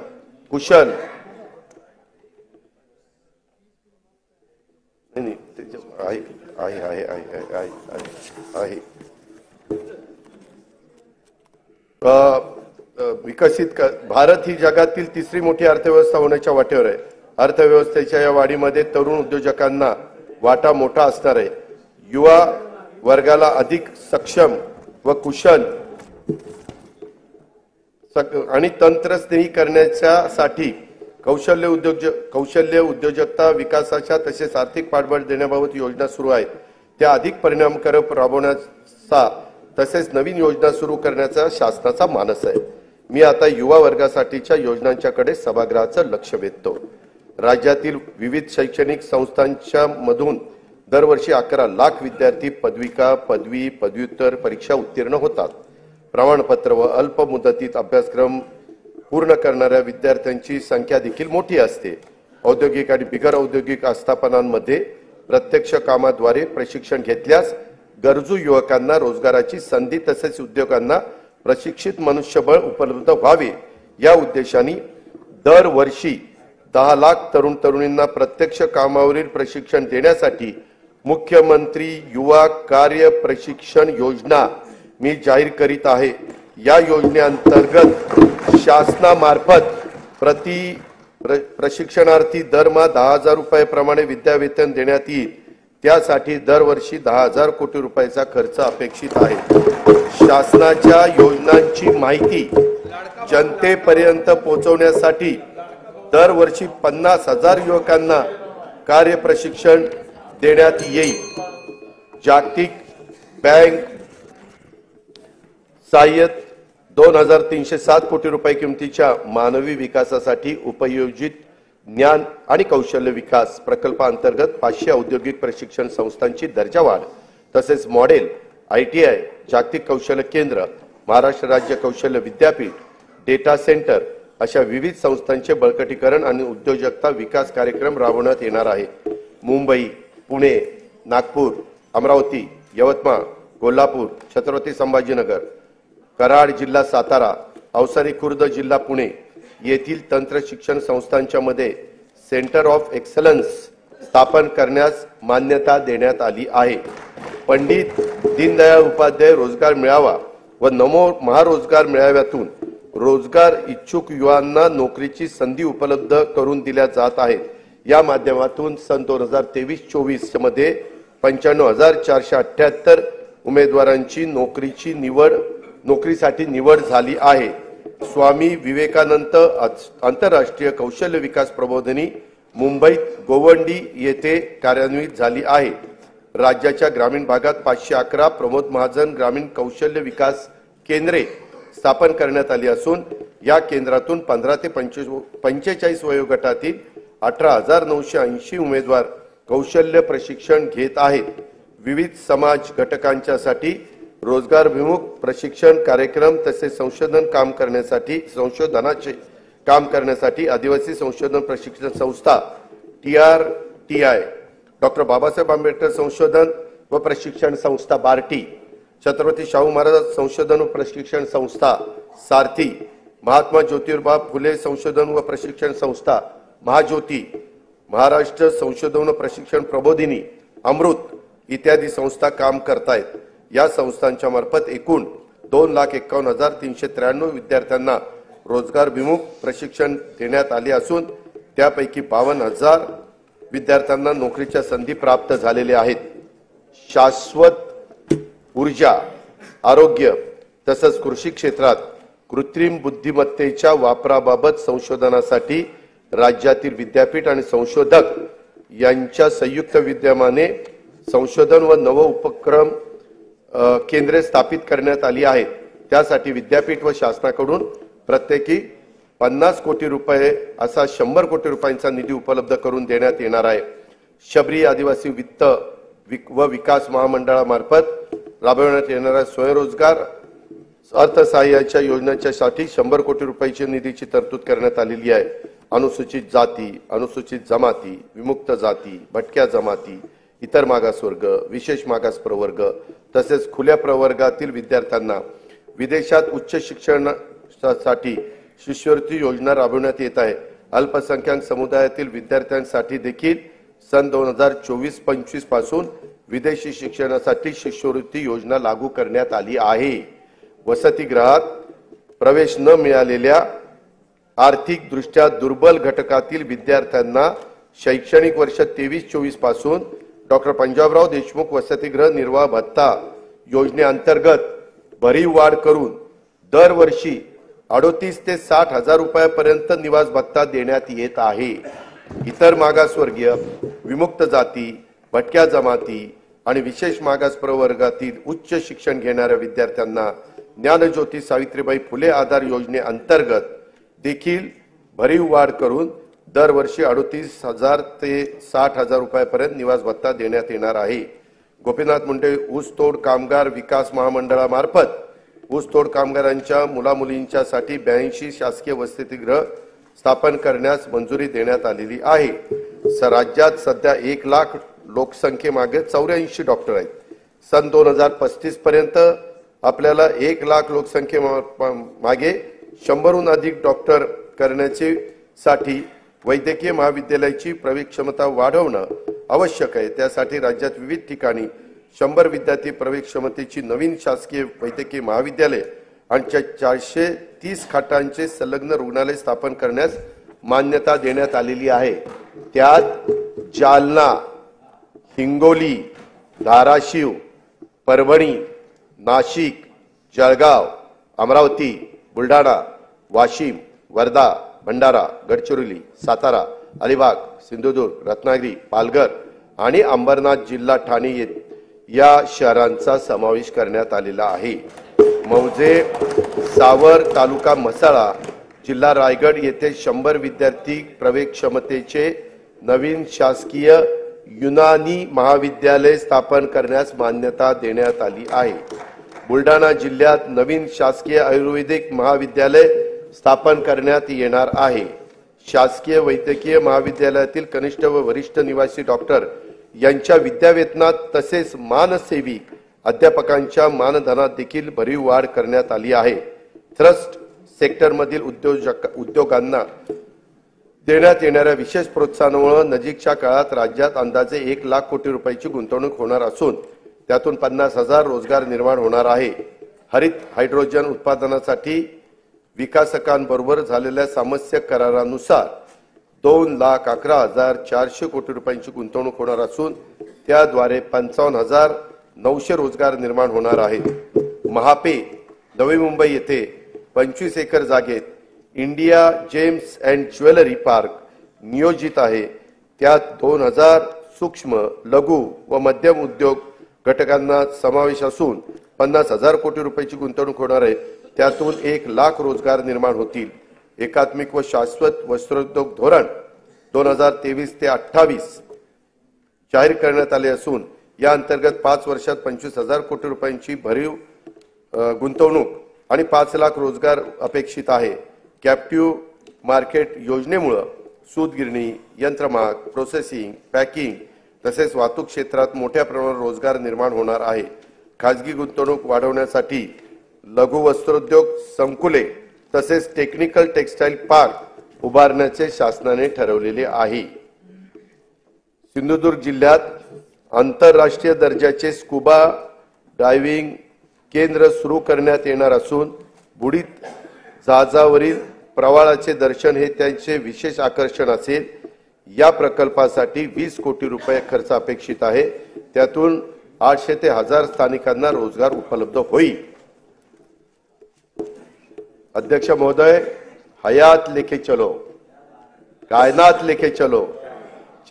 कुशल भारत ही जगातील तिसरी मोठी अर्थव्यवस्था होण्याच्या वाटेवर आहे. अर्थव्यवस्थेच्या या वाढीमध्ये तरुण उद्योजकांना वाटा मोठा असणार आहे. युवा वर्गाला अधिक सक्षम व कुशल आणि तंत्रस्नेही करण्यासाठी कौशल्य उद्योजकता विकासाच्या तसेच आर्थिक पाठबळ देण्याबाबत योजना सुरू आहेत. त्या अधिक परिणामकारक राबवण्याचा तसेच नवीन योजना सुरू करण्याचा शासनाचा मानस आहे. मी आता युवा वर्गासाठीच्या योजनांच्याकडे सभागृहाचं लक्ष वेधतो. राज्यातील विविध शैक्षणिक संस्थांच्या मधून दरवर्षी 11 लाख विद्यार्थी पदविका, पदवी, पदव्युत्तर परीक्षा उत्तीर्ण होतात. प्रमाणपत्र व अल्प मुदतीत अभ्यासक्रम पूर्ण करणाऱ्या विद्यार्थ्यांची संख्या देखील मोठी असते. औद्योगिक आणि बिगर औद्योगिक आस्थापनांमध्ये प्रत्यक्ष कामाद्वारे प्रशिक्षण घेतल्यास गरजू युवकांना रोजगाराची संधी तसेच उद्योगांना प्रशिक्षित मनुष्यबळ उपलब्ध व्हावे या उद्देशाने दरवर्षी 10 लाख तरुण तरुणींना प्रत्यक्ष कामावरील प्रशिक्षण देण्यासाठी मुख्यमंत्री युवा कार्य प्रशिक्षण योजना मी जाहीर करीत आहे। या योजनेअंतर्गत शासनामार्फत प्रति प्रशिक्षणार्थी दरमहा 10,000 रुपये प्रमाणे विद्यावेतन देण्यात येईल। त्यासाठी दरवर्षी 10,000 कोटी रुपयाचा खर्च अपेक्षित आहे। शासनाच्या योजनांची माहिती जनतेपर्यंत पोहोचवण्यासाठी दरवर्षी 50,000 युवकांना कार्य प्रशिक्षण देण्यात येईल। जागतिक बँक सहाय्य 2,307 कोटी रुपये किमतीच्या मानवी विकासासाठी उपयोजित ज्ञान आणि कौशल्य विकास प्रकल्पाअंतर्गत 500 औद्योगिक प्रशिक्षण संस्थांची दर्जा वाढ तसेच मॉडेल ITI जागतिक कौशल्य केंद्र महाराष्ट्र राज्य कौशल्य विद्यापीठ डेटा सेंटर अशा विविध संस्थांचे बळकटीकरण आणि उद्योजकता विकास कार्यक्रम राबवण्यात येणार आहे। मुंबई, पुणे, नागपूर, अमरावती, यवतमाळ, कोल्हापूर, छत्रपती संभाजीनगर, कराड जिल्हा सातारा, अवसारी खुर्द जिल्हा पुणे येथील तंत्र शिक्षण संस्थांच्या मध्ये सेंटर ऑफ एक्सलन्स स्थापन करण्यास मान्यता देण्यात आली आहे। पंडित दीनदयाळ उपाध्याय रोजगार मेळावा व नमो महारोजगार मेळाव्यातून रोजगार इच्छुक युवांना नोकरीची संधी उपलब्ध करून दिल्या जात आहेत। या माध्यमातून सन 2023-24 मध्ये 95,478 उमेदवारांची नोकरीसाठी निवड झाली आहे। स्वामी विवेकानंद आंतरराष्ट्रीय कौशल्य विकास प्रबोधिनी मुंबईत गोवंडी येथे कार्यान्वित झाली आहे। राज्याच्या ग्रामीण भागात 511 प्रमोद महाजन ग्रामीण कौशल्य विकास केंद्रे स्थापन करण्यात आली असून या केंद्रातून 15 ते 45 वयोगटातील 18,980 उमेदवार कौशल्य प्रशिक्षण घेत आहेत। विविध समाज घटकांच्यासाठी रोजगारभिमुख प्रशिक्षण कार्यक्रम तसेच संशोधनाचे काम करण्यासाठी आदिवासी संशोधन प्रशिक्षण संस्था TRTI, डॉक्टर बाबासाहेब आंबेडकर संशोधन व प्रशिक्षण संस्था बार्टी, छत्रपती शाहू महाराज संशोधन व प्रशिक्षण संस्था सारथी, महात्मा ज्योतिबा फुले संशोधन व प्रशिक्षण संस्था महाज्योती, महाराष्ट्र संशोधन व प्रशिक्षण प्रबोधिनी अमृत इत्यादी संस्था काम करतायत। या संस्थांच्या मार्फत एकूण 2,51,393 विद्यार्थ्यांना रोजगारभिमुख प्रशिक्षण देण्यात आले असून त्यापैकी 52,000 विद्यार्थ्यांना नोकरीच्या संधी प्राप्त झालेल्या आहेत। शाश्वत ऊर्जा, आरोग्य तसेच कृषी क्षेत्रात कृत्रिम बुद्धिमत्तेच्या वापराबाबत संशोधनासाठी राज्यातील विद्यापीठ आणि संशोधक यांच्या संयुक्त विद्यमाने संशोधन व नव उपक्रम केंद्रे स्थापित करण्यात आली आहेत। त्यासाठी विद्यापीठ व शासनाकडून प्रत्येकी 50 कोटी रुपये असा 100 कोटी रुपयांचा निधी उपलब्ध करून देण्यात येणार आहे। शबरी आदिवासी वित्त व विकास महामंडळामार्फत राबवण्यात येणाऱ्या स्वयंरोजगार अर्थसहाय्याच्या योजनेच्यासाठी 100 कोटी रुपयाची निधीची तरतूद करण्यात आलेली आहे। अनुसूचित जाती, अनुसूचित जमाती, विमुक्त जाती, भटक्या जमाती, इतर मागासवर्ग, विशेष मागास प्रवर्ग तसेच खुल्या प्रवर्गातील विद्यार्थ्यांना विदेशात उच्च शिक्षणासाठी शिष्यवृत्ती योजना राबवण्यात येत आहे। अल्पसंख्याक समुदायातील विद्यार्थ्यांसाठी देखील सन 2024-25 पासून विदेशी शिक्षणासाठी शिष्यवृत्ती योजना लागू करण्यात आली आहे। वसतिगृहात प्रवेश न मिळालेल्या आर्थिक दृष्ट्या दुर्बल घटकातील विद्यार्थ्यांना शैक्षणिक वर्ष 23-24 पासून डॉक्टर पंजाबराव देशमुख वसतिगृह निर्वाह भत्ता योजनेअंतर्गत भरीव वाढ करून दरवर्षी 38 ते 60,000 रुपयापर्यंत निवास भत्ता देण्यात येत आहे। इतर मागासवर्गीय, विमुक्त जाती, भटक्या जमाती आणि विशेष मागास प्रवर्गातील उच्च शिक्षण घेणाऱ्या विद्यार्थ्यांना ज्ञानज्योती सावित्रीबाई फुले आधार योजनेअंतर्गत देखील भरीव वाढ करून दरवर्षी 38,000 ते 60,000 रुपयापर्यंत निवास भत्ता देण्यात येणार आहे। गोपीनाथ मुंडे ऊसतोड कामगार विकास महामंडळामार्फत ऊसतोड कामगारांच्या मुलामुलींच्यासाठी 82 शासकीय वसतिगृह स्थापन करण्यास मंजुरी देण्यात आलेली आहे। राज्यात सध्या 1 लाख लोकसंख्येमागे 84 डॉक्टर आहेत। सन 2035 पर्यंत आपल्याला 1 लाख लोकसंख्येमागे 100हून अधिक डॉक्टर करण्याची साठी वैद्यकीय महाविद्यालयाची प्रवेश क्षमता वाढवणं आवश्यक आहे। त्यासाठी राज्यात विविध ठिकाणी 100 विद्यार्थी प्रवेश क्षमतेची नवीन शासकीय वैद्यकीय महाविद्यालय आणि 430 खाटांचे संलग्न रुग्णालय स्थापन करण्यास मान्यता देण्यात आलेली आहे। त्यात जालना, हिंगोली, धाराशिव, परभणी, नाशिक, जळगाव, अमरावती, बुलढाणा, वाशिम, वर्धा, भंडारा, गडचिरोली, सातारा, अलिबाग, सिंधुदुर्ग, रत्नागिरी, पालघर आणि अंबरनाथ जिल्हा ठाणे या शहरांचा समावेश करण्यात आलेला आहे। मौजे, सावर, तालुका म्हसळा, जिल्हा रायगड येथे 100 विद्यार्थी प्रवेश क्षमतेचे नवीन शासकीय युनानी महाविद्यालय स्थापन करण्यास मान्यता देण्यात आली आहे। बुलढाणा जिल्ह्यात नवीन शासकीय आयुर्वेदिक महाविद्यालय स्थापन करण्यात येणार आहे। शासकीय वैद्यकीय महाविद्यालयातील कनिष्ठ व वरिष्ठ निवासी डॉक्टर यांच्या विद्यावेतनात तसेच मानसेवी अध्यापकांच्या मानधनात देखील भरीव वाढ करण्यात आली आहे। ट्रस्ट सेक्टरमधील उद्योगांना देण्यात येणाऱ्या विशेष प्रोत्साहनामुळे नजीकच्या काळात राज्यात अंदाजे 1 लाख कोटी रुपयांची गुंतवणूक होणार असून त्यातून 50,000 रोजगार निर्माण होणार आहे। हरित हायड्रोजन उत्पादनासाठी विकासकांबरोबर झालेल्या सामंजस्य करारानुसार 2,11,400 कोटी रुपयांची गुंतवणूक होणार असून त्याद्वारे 55,900 रोजगार निर्माण होणार आहेत। महापे, नवी मुंबई येथे 25 एकर जागेत India gems and jewellery park नियोजित आहे। त्यात 2,000 सूक्ष्म, लघु व मध्यम उद्योग घटकांना समावेश असून 50,000 कोटी रुपयांची गुंतवणूक होणार आहे। त्यातून 1 लाख रोजगार निर्माण होतील। एकात्मिक व शाश्वत वस्त्रोद्योग धोरण 2023 ते 28 जाहीर करण्यात आले असून या अंतर्गत 5 वर्षात 25,000 कोटी रुपयांची भरीव गुंतवणूक आणि 5 लाख रोजगार अपेक्षित आहे। कॅप्टिव्ह मार्केट योजनेमुळे सूतगिरणी, यंत्रमाग, प्रोसेसिंग, पॅकिंग तसेच वाहतूक क्षेत्रात मोठ्या प्रमाणावर रोजगार निर्माण होणार आहे। खाजगी गुंतवणूक वाढवण्यासाठी लघु वस्त्रोद्योग संकुले तसेच टेक्निकल टेक्सटाईल पार्क उभारण्याचे शासनाने ठरवलेले आहे। सिंधुदुर्ग जिल्ह्यात आंतरराष्ट्रीय दर्जाचे स्कुबा डायव्हिंग केंद्र सुरू करण्यात येणार असून बुडीत जहाजावरील प्रवाळाचे दर्शन हे त्यांचे विशेष आकर्षण असेल। या प्रकल्पासाठी 20 कोटी रुपये खर्च अपेक्षित आहे। त्यातून 800 ते 1000 स्थानिकांना रोजगार उपलब्ध होईल। अध्यक्ष महोदय, हयात लेके चलो, कायनात लेके चलो,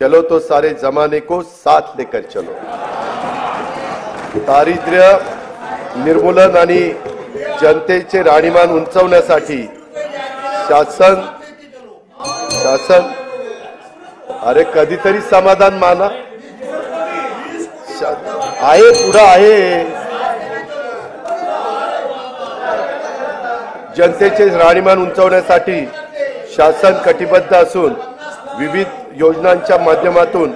चलो तो सारे जमाने को साथ लेकर चलो। दारिद्र्य निर्मूलन आणि जनतेचे राहणीमान उंचावण्यासाठी शासन अरे कधीतरी समाधान माना आहे, पुढे आहे। जनतेचे राहणीमान उंचावण्यासाठी शासन कटिबद्ध असून विविध योजनांच्या माध्यमातून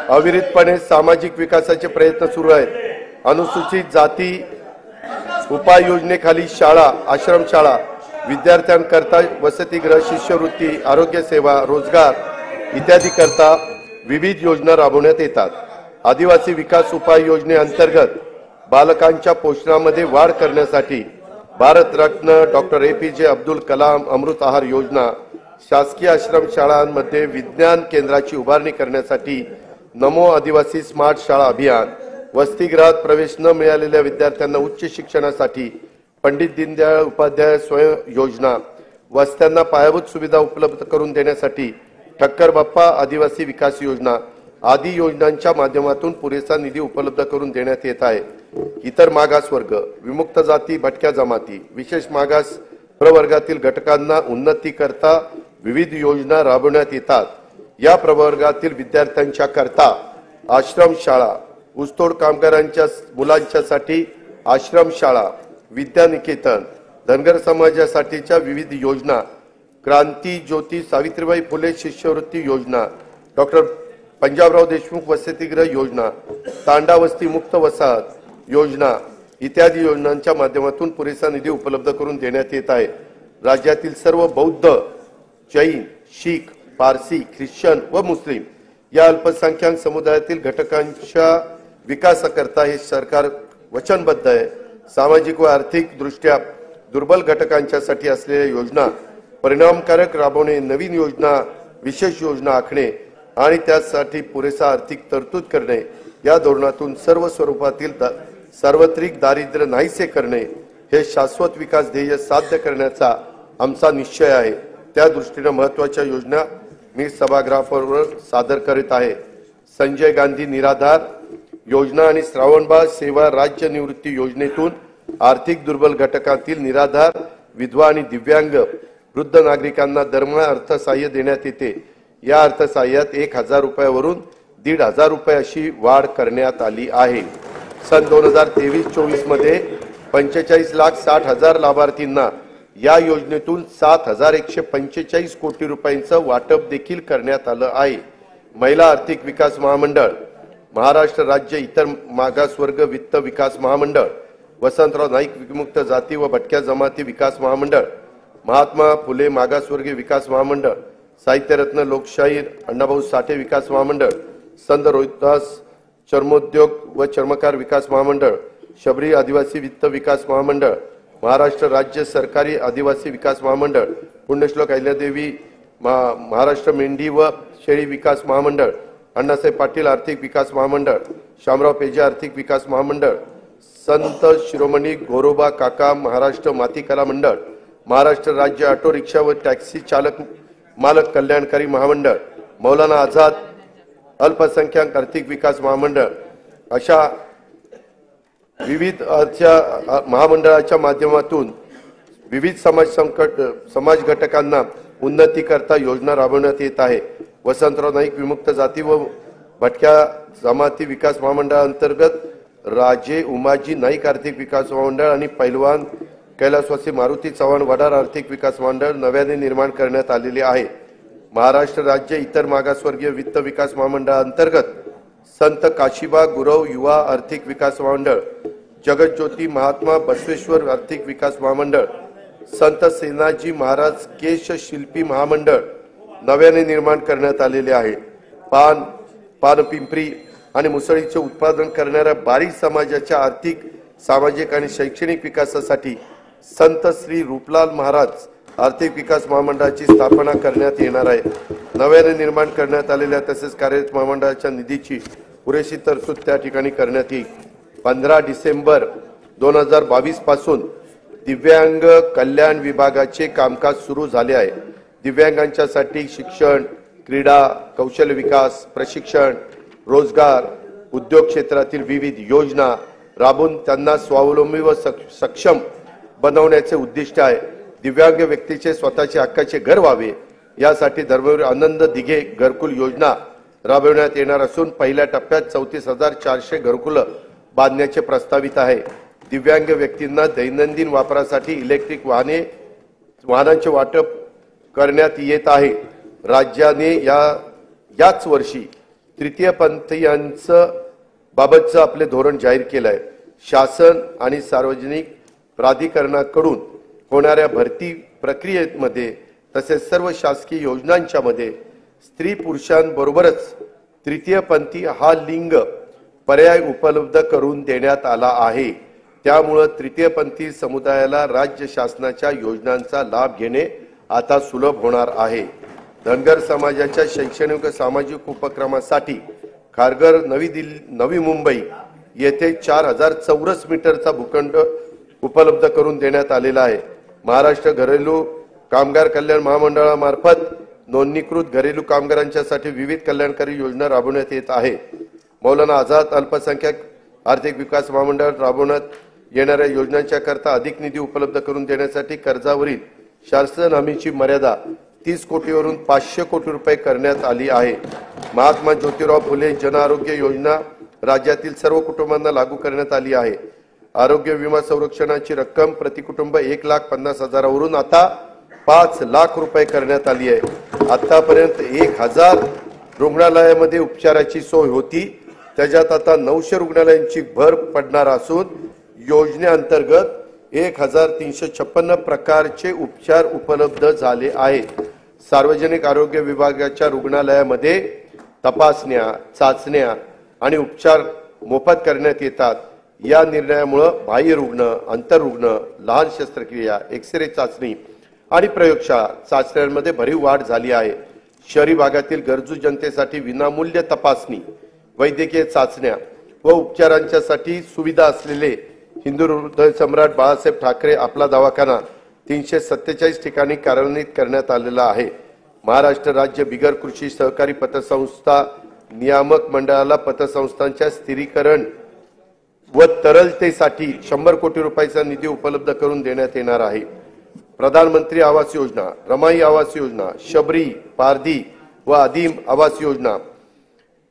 अविरतपणे सामाजिक विकासाचे प्रयत्न सुरू आहेत। अनुसूचित जाती उपाययोजनेखाली शाळा, आश्रमशाळा, विद्यार्थ्यांकरता वसतिगृह, शिष्यवृत्ती, आरोग्य सेवा, रोजगार इत्यादी करता विविध योजना राबवण्यात येतात। आदिवासी विकास उपाय योजनेअंतर्गत बालकांच्या पोषणामध्ये वाढ करण्यासाठी भारतरत्न डॉक्टर APJ अब्दुल कलाम अमृत आहार योजना, शासकीय आश्रमशाळांमध्ये विज्ञान केंद्राची उभारणी करण्यासाठी नमो आदिवासी स्मार्ट शाळा अभियान, वसतिगृहात प्रवेश न मिळालेल्या विद्यार्थ्यांना उच्च शिक्षणासाठी पंडित दीनदयाळ उपाध्याय स्वयं योजना, वस्त्यांना पायाभूत सुविधा उपलब्ध करून देण्यासाठी ठक्कर बाप्पा आदिवासी विकास योजना आदी योजनांच्या माध्यमातून पुरेसा निधी उपलब्ध करून देण्यात येत आहे। इतर मागासवर्ग, विमुक्त जाती, भटक्या जमाती, विशेष मागास प्रवर्गातील घटकांना उन्नती करता विविध योजना राबवण्यात येतात। या प्रवर्गातील विद्यार्थ्यांच्या करता आश्रमशाळा, ऊसतोड कामगारांच्या मुलांच्यासाठी आश्रमशाळा, विद्यानिकेतन, धनगर समाजासाठीच्या विविध योजना, क्रांती ज्योती सावित्रीबाई फुले शिष्यवृत्ती योजना, डॉक्टर पंजाबराव देशमुख वसतिगृह योजना, तांडा वस्ती मुक्त वसाहत योजना इत्यादी योजनांच्या माध्यमातून पुरेसा निधी उपलब्ध करून देण्यात येत आहे। राज्यातील सर्व बौद्ध, जैन, शीख, पारसी, ख्रिश्चन व मुस्लिम या अल्पसंख्याक समुदायातील घटकांच्या विकासाकरता हे सरकार वचनबद्ध आहे। सामाजिक व आर्थिक दृष्ट्या दुर्बल घटकांच्यासाठी असलेल्या योजना परिणामकारक राबवणे, नवीन योजना, विशेष योजना आखणे आणि त्यासाठी पुरेसा आर्थिक तरतूद करणे, या धोरणातून सर्व स्वरूपातील सार्वत्रिक दारिद्र्य नाहीसे करणे हे शाश्वत विकास ध्येय साध्य करण्याचा आमचा निश्चय आहे। त्या दृष्टीने महत्त्वाच्या योजना मी सभागृहावर सादर करीत आहे। संजय गांधी निराधार योजना आणि श्रावणबाळ सेवा राज्य निवृत्ती योजनेतून आर्थिक दुर्बल घटकातील निराधार, विधवा आणि दिव्यांग वृद्ध नागरिकांना दरमहा अर्थसहाय्य देण्यात येते। या अर्थसहाय्यात 1000 रुपयावरून 1500 रुपये अशी वाढ करण्यात आली आहे। सन 2023-24 मध्ये 45,60,000 लाभार्थींना या योजनेतून 7,145 कोटी रुपयांचं वाटप देखील करण्यात आलं आहे। महिला आर्थिक विकास महामंडळ, महाराष्ट्र राज्य इतर मागासवर्ग वित्त विकास महामंडळ, वसंतराव नाईक विमुक्त जाती व भटक्या जमाती विकास महामंडळ, महात्मा फुले मागासवर्गीय विकास महामंडळ, साहित्यरत्न लोकशाहीर अण्णाभाऊ साठे विकास महामंडळ, संत रोहिदास चर्मोद्योग व चर्मकार विकास महामंडळ, शबरी आदिवासी वित्त विकास महामंडळ, महाराष्ट्र राज्य सरकारी आदिवासी विकास महामंडळ, पुण्यश्लोक अहिल्यादेवी महाराष्ट्र मेंढी व शेळी विकास महामंडळ, अण्णासाहेब पाटील आर्थिक विकास महामंडळ, शामराव पेजे आर्थिक विकास महामंडळ, संत शिरोमणी गोरोबा काका महाराष्ट्र माती कला मंडळ, महाराष्ट्र राज्य ऑटो रिक्षा व टॅक्सी चालक मालक कल्याणकारी महामंडळ, मौलाना आझाद अल्पसंख्याक आर्थिक विकास महामंडळ अशा विविध महामंडळाच्या माध्यमातून विविध समाज घटकांना उन्नती करता योजना राबवण्यात येत आहे। वसंतराव नाईक विमुक्त जाती व भटक्या जमाती विकास महामंडळांतर्गत राजे उमाजी नाईक आर्थिक विकास महामंडळ आणि पैलवान कैलासवासी मारुती चव्हाण वडार आर्थिक विकास मंडळ नव्याने निर्माण करण्यात आलेले आहे। महाराष्ट्र राज्य इतर मागासवर्गीय वित्त विकास महामंडळांतर्गत संत काशीबा गुरव युवा आर्थिक विकास महामंडळ, जगज्योती महात्मा बसवेश्वर आर्थिक विकास महामंडळ, संत सेनाजी महाराज केश शिल्पी महामंडळ नव्याने निर्माण करण्यात आलेले आहे। पानपिंपरी आणि मुसळीचे उत्पादन करणाऱ्या बारी समाजाच्या आर्थिक, सामाजिक आणि शैक्षणिक विकासासाठी संत श्री रूपलाल महाराज आर्थिक विकास महामंडळाची स्थापना करण्यात येणार आहे। नव्याने निर्माण करण्यात आलेल्या तसेच कार्यरत महामंडळाच्या निधीची पुरेशी तरतूद त्या ठिकाणी करण्यात येईल। 15 डिसेंबर 2022 पासून दिव्यांग कल्याण विभागाचे कामकाज सुरू झाले आहे। दिव्यांगांच्यासाठी शिक्षण, क्रीडा, कौशल्य विकास, प्रशिक्षण, रोजगार, उद्योग क्षेत्रातील विविध योजना राबवून त्यांना स्वावलंबी व सक्षम बनवण्याचे उद्दिष्ट आहे। दिव्यांग व्यक्तीचे स्वतःचे हक्काचे घर व्हावे यासाठी धर्मवीर आनंद दिघे घरकुल योजना राबवण्यात येणार असून पहिल्या टप्प्यात 34,400 घरकुल बांधण्याचे प्रस्तावित आहे। दिव्यांग व्यक्तींना दैनंदिन वापरासाठी इलेक्ट्रिक वाहनांचे वाटप करण्यात येत आहे। राज्याने याच वर्षी तृतीयपंथीयांचं बाबतचं आपले धोरण जाहीर केलं आहे। शासन आणि सार्वजनिक प्राधिकरणाकडून होणाऱ्या भरती प्रक्रियेमध्ये तसेच सर्व शासकीय योजनांच्या मध्ये स्त्री पुरुषांबरोबरच तृतीयपंथी हा लिंग पर्याय उपलब्ध करून देण्यात आला आहे। त्यामुळे तृतीयपंथी समुदायाला राज्य शासनाच्या योजनांचा लाभ घेणे आता सुलभ होणार आहे। धनगर समाजाच्या शैक्षणिक व सामाजिक उपक्रमासाठी खारघर नवी मुंबई येथे 4000 चौरस मीटरचा भूखंड उपलब्ध करून देण्यात आलेला आहे। महाराष्ट्र घरेलू कामगार कल्याण महामंडळामार्फत नोंदणीकृत घरेलू कामगारांच्यासाठी विविध कल्याणकारी योजना राबवण्यात येत आहे। मौलाना आझाद अल्पसंख्याक आर्थिक विकास महामंडळ राबवण्यात येणाऱ्या योजनांच्या करता अधिक निधी उपलब्ध करून देण्यासाठी कर्जावरील शासन हमीची मर्यादा 30 कोटीवरून 500 कोटी रुपये करण्यात आली आहे। महात्मा ज्योतिराव फुले जन आरोग्य योजना राज्यातील सर्व कुटुंबांना लागू करण्यात आली आहे। आरोग्य विमा संरक्षणाची रक्कम प्रति कुटुंब 1,50,000 वरून आता 5 लाख रुपये करण्यात आली आहे। आतापर्यंत 1000 रुग्णालयामध्ये उपचाराची सोय होती, त्याच्यात आता 900 रुग्णालयांची भर पडणार असून योजनेअंतर्गत 1356 प्रकारचे उपचार उपलब्ध झाले आहेत। सार्वजनिक आरोग्य विभागाच्या रुग्णालयामध्ये तपासण्या, चाचण्या आणि उपचार मोफत करण्यात येतात। या निर्णयामुळे बाह्य रुग्ण, आंतररुग्ण, लहान शस्त्रक्रिया, एक्सरे चाचणी आणि प्रयोगशाळा चाचण्यांमध्ये भरीव वाढ झाली आहे। शहरी भागातील गरजू जनतेसाठी विनामूल्य तपासणी, वैद्यकीय चाचण्या व उपचारांच्यासाठी सुविधा असलेले हिंदू हृदय सम्राट बाळासाहेब ठाकरे आपला दवाखाना 347 ठिकाणी कार्यान्वित करण्यात आलेला आहे। महाराष्ट्र राज्य बिगर कृषी सहकारी पतसंस्था नियामक मंडळाला पतसंस्थांच्या स्थिरीकरण व तरलतेसाठी 100 कोटी रुपयांचा निधी उपलब्ध करून देण्यात येणार आहे। प्रधानमंत्री आवास योजना, रमाई आवास योजना, शबरी, पारधी व आदिम आवास योजना,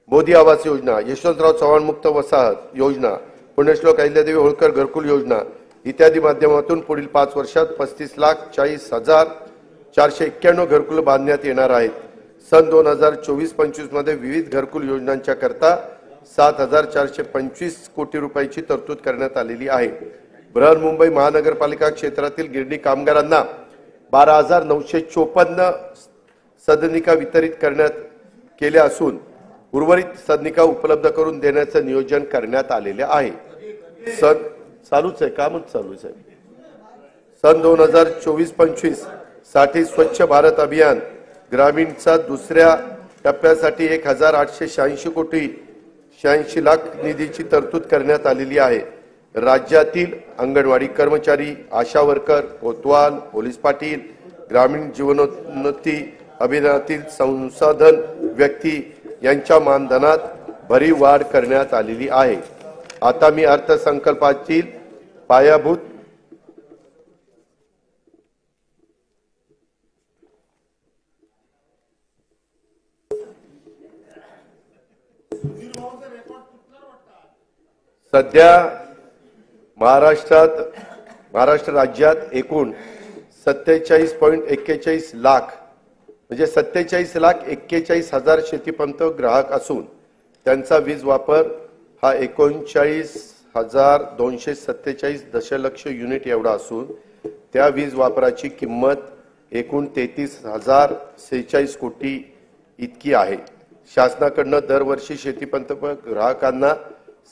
मोदी आवास योजना, यशवंतराव चव्हाण मुक्त वसाहत योजना, पुण्यश्लोक अहिल्यादेवी होळकर घरकुल योजना इत्यादी माध्यमातून पुढील 5 वर्षात 35,40,491 घरकुल बांधण्यात येणार आहेत। सन 2024-25 मध्ये विविध घरकुल योजनांच्या करता 7,425 कोटी रुपयांची तरतूद करण्यात आलेली आहे। बृहन्मुंबई महानगरपालिका क्षेत्रातील गिरणी कामगारांना 12,954 सदनिका वितरित करण्यात केल्या असून उर्वरित सदनिका उपलब्ध करून देण्याचे नियोजन करण्यात आलेले आहे। चालूच आहे, कामच चालूच आहे। सन 2024-25 साठी स्वच्छ भारत अभियान ग्रामीणचा दुसऱ्या टप्प्यासाठी 1,886 कोटी 86 लाख निधीची तरतूद करण्यात आलेली आहे। राज्यातील अंगणवाडी कर्मचारी, आशा वर्कर, कोतवाल, पोलीस पाटील, ग्रामीण जीवनोन्नती अभियानातील संसाधन व्यक्ती यांच्या मानधनात भरीव वाढ करण्यात आलेली आहे। आता मी अर्थसंकल्पातील पायाभूत सध्या महाराष्ट्र राज्यात एकूण 47.41 लाख म्हणजे 47,41,000 शेतीपंप ग्राहक असून त्यांचा वीज वापर हा 39,247 दशलक्ष युनिट एवढा असून त्या वीज वापराची किंमत एकूण 33,046 कोटी इतकी आहे। शासनाकडून दरवर्षी शेतीपंप ग्राहकांना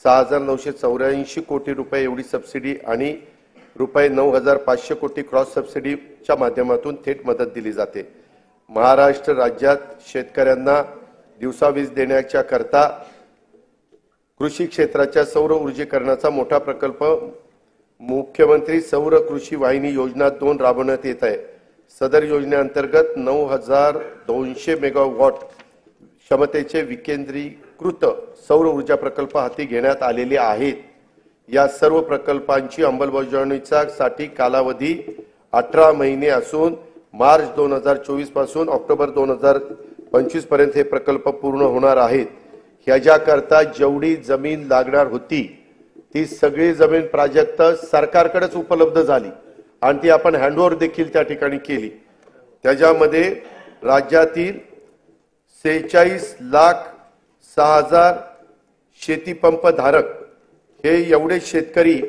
6,984 कोटी रुपये एवढी सबसिडी आणि रुपये 9,500 कोटी क्रॉस सबसिडीच्या माध्यमातून थेट मदत दिली जाते। महाराष्ट्र राज्यात शेतकऱ्यांना दिवसा वीज देण्याच्या करता कृषी क्षेत्राच्या सौर ऊर्जीकरणाचा मोठा प्रकल्प मुख्यमंत्री सौर कृषी वाहिनी योजना 2 राबवण्यात येत आहे। सदर योजनेअंतर्गत 9,200 मेगावॉट क्षमतेचे विकेंद्रीकृत सौर ऊर्जा प्रकल्प हाती घेण्यात आलेले आहेत। या सर्व प्रकल्पांची अंमलबजावणीचा साठी कालावधी 18 महिने असून मार्च 2024 पासून ऑक्टोबर 2025 पर्यंत हे प्रकल्प पूर्ण होणार आहेत। ह्याच्याकरता जेवढी जमीन लागणार होती ती सगळी जमीन प्राजक्त सरकारकडेच उपलब्ध झाली आणि ती आपण हँडओव्हर देखील त्या ठिकाणी केली। त्याच्यामध्ये राज्यातील 46,06,000 शेतीपंप धारक हे एवढे शेतकरी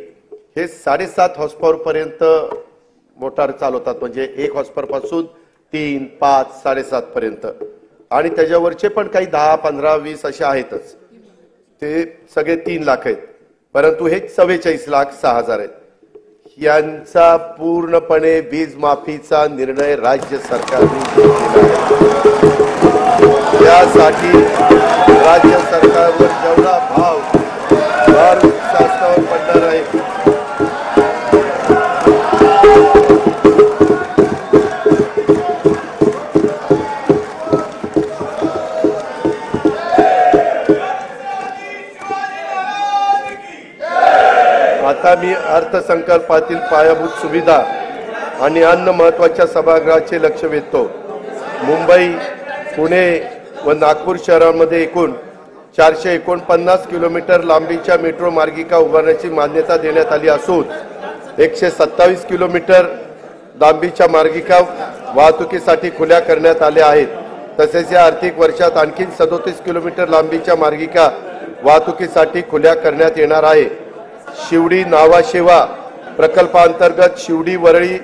हे 7.5 हॉर्सपॉवर पर्यंत मोटार चालवतात, म्हणजे 1 हॉर्सपॉवर पासून 3, 5, 7.5 पर्यंत आणि त्याच्यावरचे पण काही 10, 15, 20 असे आहेतच। ते सगळे 3 लाख आहेत, परंतु हे 44,06,000 आहेत। यांचा पूर्णपणे वीज माफीचा निर्णय राज्य सरकारने घेतलेला आहे। यासाठी राज्य सरकारवर जेवढा भार शासनावर पडणार आहे आता मी अर्थसंकल्पातील पायाभूत सुविधा आणि अन्य महत्त्वाच्या सभागृहाचे लक्ष वेधतो। मुंबई, पुणे व नागपूर शहरांमध्ये एकूण 449 किलोमीटर लांबीच्या मेट्रो मार्गिका उभारण्याची मान्यता देण्यात आली असून 127 किलोमीटर लांबीच्या मार्गिका वाहतुकीसाठी खुल्या करण्यात आल्या आहेत। तसेच या आर्थिक वर्षात आणखी 37 किलोमीटर लांबीच्या मार्गिका वाहतुकीसाठी खुल्या करण्यात येणार आहे। शिवडी नावाशेवा प्रकल्पांतर्गत शिवडी वरळी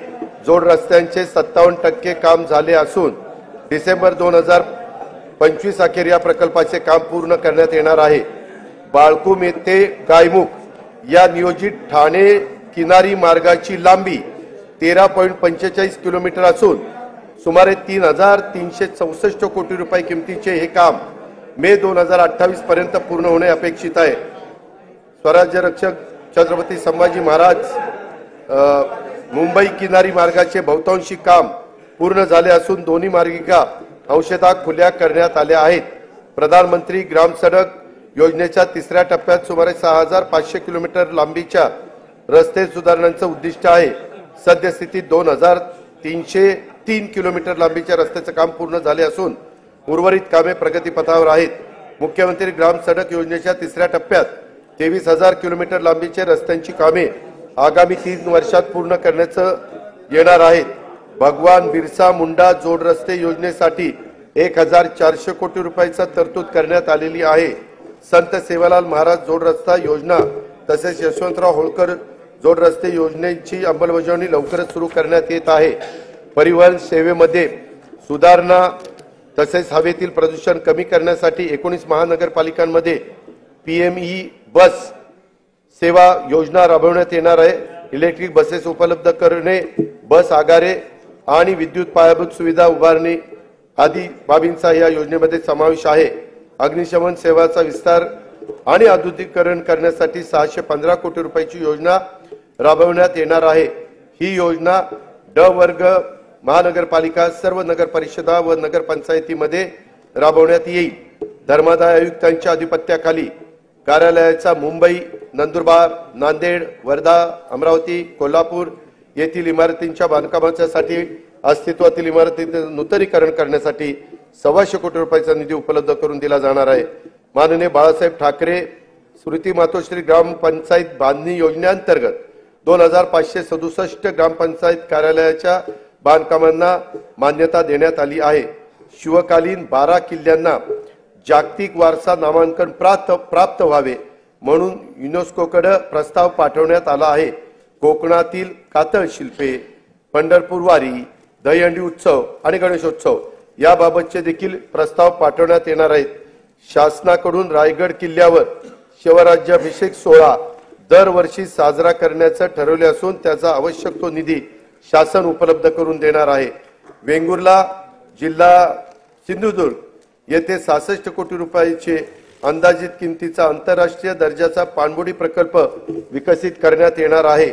जोड रस्त्यांचे 57% काम झाले असून डिसेंबर 25 अखेर या प्रकल्पाचे काम पूर्ण करण्यात येणार आहे। बाळकुम येथे गायमुख या नियोजित ठाणे किनारी मार्गाची लांबी 13.45 किलोमीटर असून सुमारे 3,364 कोटी रुपये किमतीचे हे काम मे 2028 पर्यंत पूर्ण होणे अपेक्षित आहे। स्वराज्य रक्षक छत्रपती संभाजी महाराज मुंबई किनारी मार्गाचे बहुतांशी काम पूर्ण झाले असून दोन्ही मार्गिका अंशतः खुल्या करण्यात आल्या आहेत। प्रधानमंत्री ग्राम सडक योजनेच्या तिसऱ्या टप्प्यात सुमारे 6,500 किलोमीटर लांबीच्या रस्ते सुधारण्याचे उद्दिष्ट आहे। सद्यस्थितीत 2,303 किलोमीटर लांबीच्या रस्त्याचे काम पूर्ण झाले असून उर्वरित कामे प्रगतीपथावर आहेत। मुख्यमंत्री ग्राम सडक योजनेच्या तिसऱ्या टप्प्यात 23,000 किलोमीटर लांबीच्या रस्त्यांची कामे आगामी 3 वर्षात पूर्ण करण्यात येणार आहेत। भगवान बिरसा मुंडा जोड रस्ते योजनेसाठी 1,400 कोटी रुपयाचा तरतूद करण्यात आलेली आहे। संत सेवालाल महाराज जोड रस्ता योजना तसेच यशवंतराव होळकर जोड रस्ते योजनेची अंमलबजावणी लवकरच सुरू करण्यात येत आहे। परिवहन सेवेमध्ये सुधारणा तसेच हवेतील प्रदूषण कमी करण्यासाठी 19 महानगरपालिकांमध्ये पीएमई बस सेवा योजना राबवण्यात येणार आहे। इलेक्ट्रिक बसेस उपलब्ध करणे, बस आगारे आणि विद्युत पायाभूत सुविधा उभारणी आदी बाबींचा या योजनेमध्ये समावेश आहे। अग्निशमन सेवाचा विस्तार आणि आधुनिकीकरण करण्यासाठी 615 कोटी रुपयाची योजना राबवण्यात येणार आहे। ही योजना ड वर्ग महानगरपालिका, सर्व नगर परिषदा व नगरपंचायतीमध्ये राबवण्यात येईल। धर्मादाय आयुक्तांच्या अधिपत्याखाली कार्यालयाचा मुंबई, नंदुरबार, नांदेड, वर्धा, अमरावती, कोल्हापूर येथील इमारतींच्या बांधकामासाठी अस्तित्वातील इमारतींचे नूतनीकरण करण्यासाठी 125 कोटी रुपयाचा निधी उपलब्ध करून दिला जाणार आहे। माननीय बाळासाहेब ठाकरे स्मृती मातोश्री ग्रामपंचायत बांधणी योजनेअंतर्गत 2,567 ग्रामपंचायत कार्यालयाच्या बांधकामांना मान्यता देण्यात आली आहे। शिवकालीन 12 किल्ल्यांना जागतिक वारसा नामांकन प्राप्त व्हावे म्हणून युनेस्कोकडे प्रस्ताव पाठवण्यात आला आहे। कोकणातील कातळ शिल्पे, पंढरपूर वारी, दहीहंडी उत्सव आणि गणेशोत्सव याबाबतचे देखील प्रस्ताव पाठवण्यात येणार आहेत। शासनाकडून रायगड किल्ल्यावर शिवराज्याभिषेक सोहळा दरवर्षी साजरा करण्याचे ठरवले असून त्याचा आवश्यक तो निधी शासन उपलब्ध करून देणार आहे। वेंगुर्ला जिल्हा सिंधुदुर्ग येथे 66 कोटी रुपयाचे अंदाजित किमतीचा आंतरराष्ट्रीय दर्जाचा पाणबुडी प्रकल्प विकसित करण्यात येणार आहे।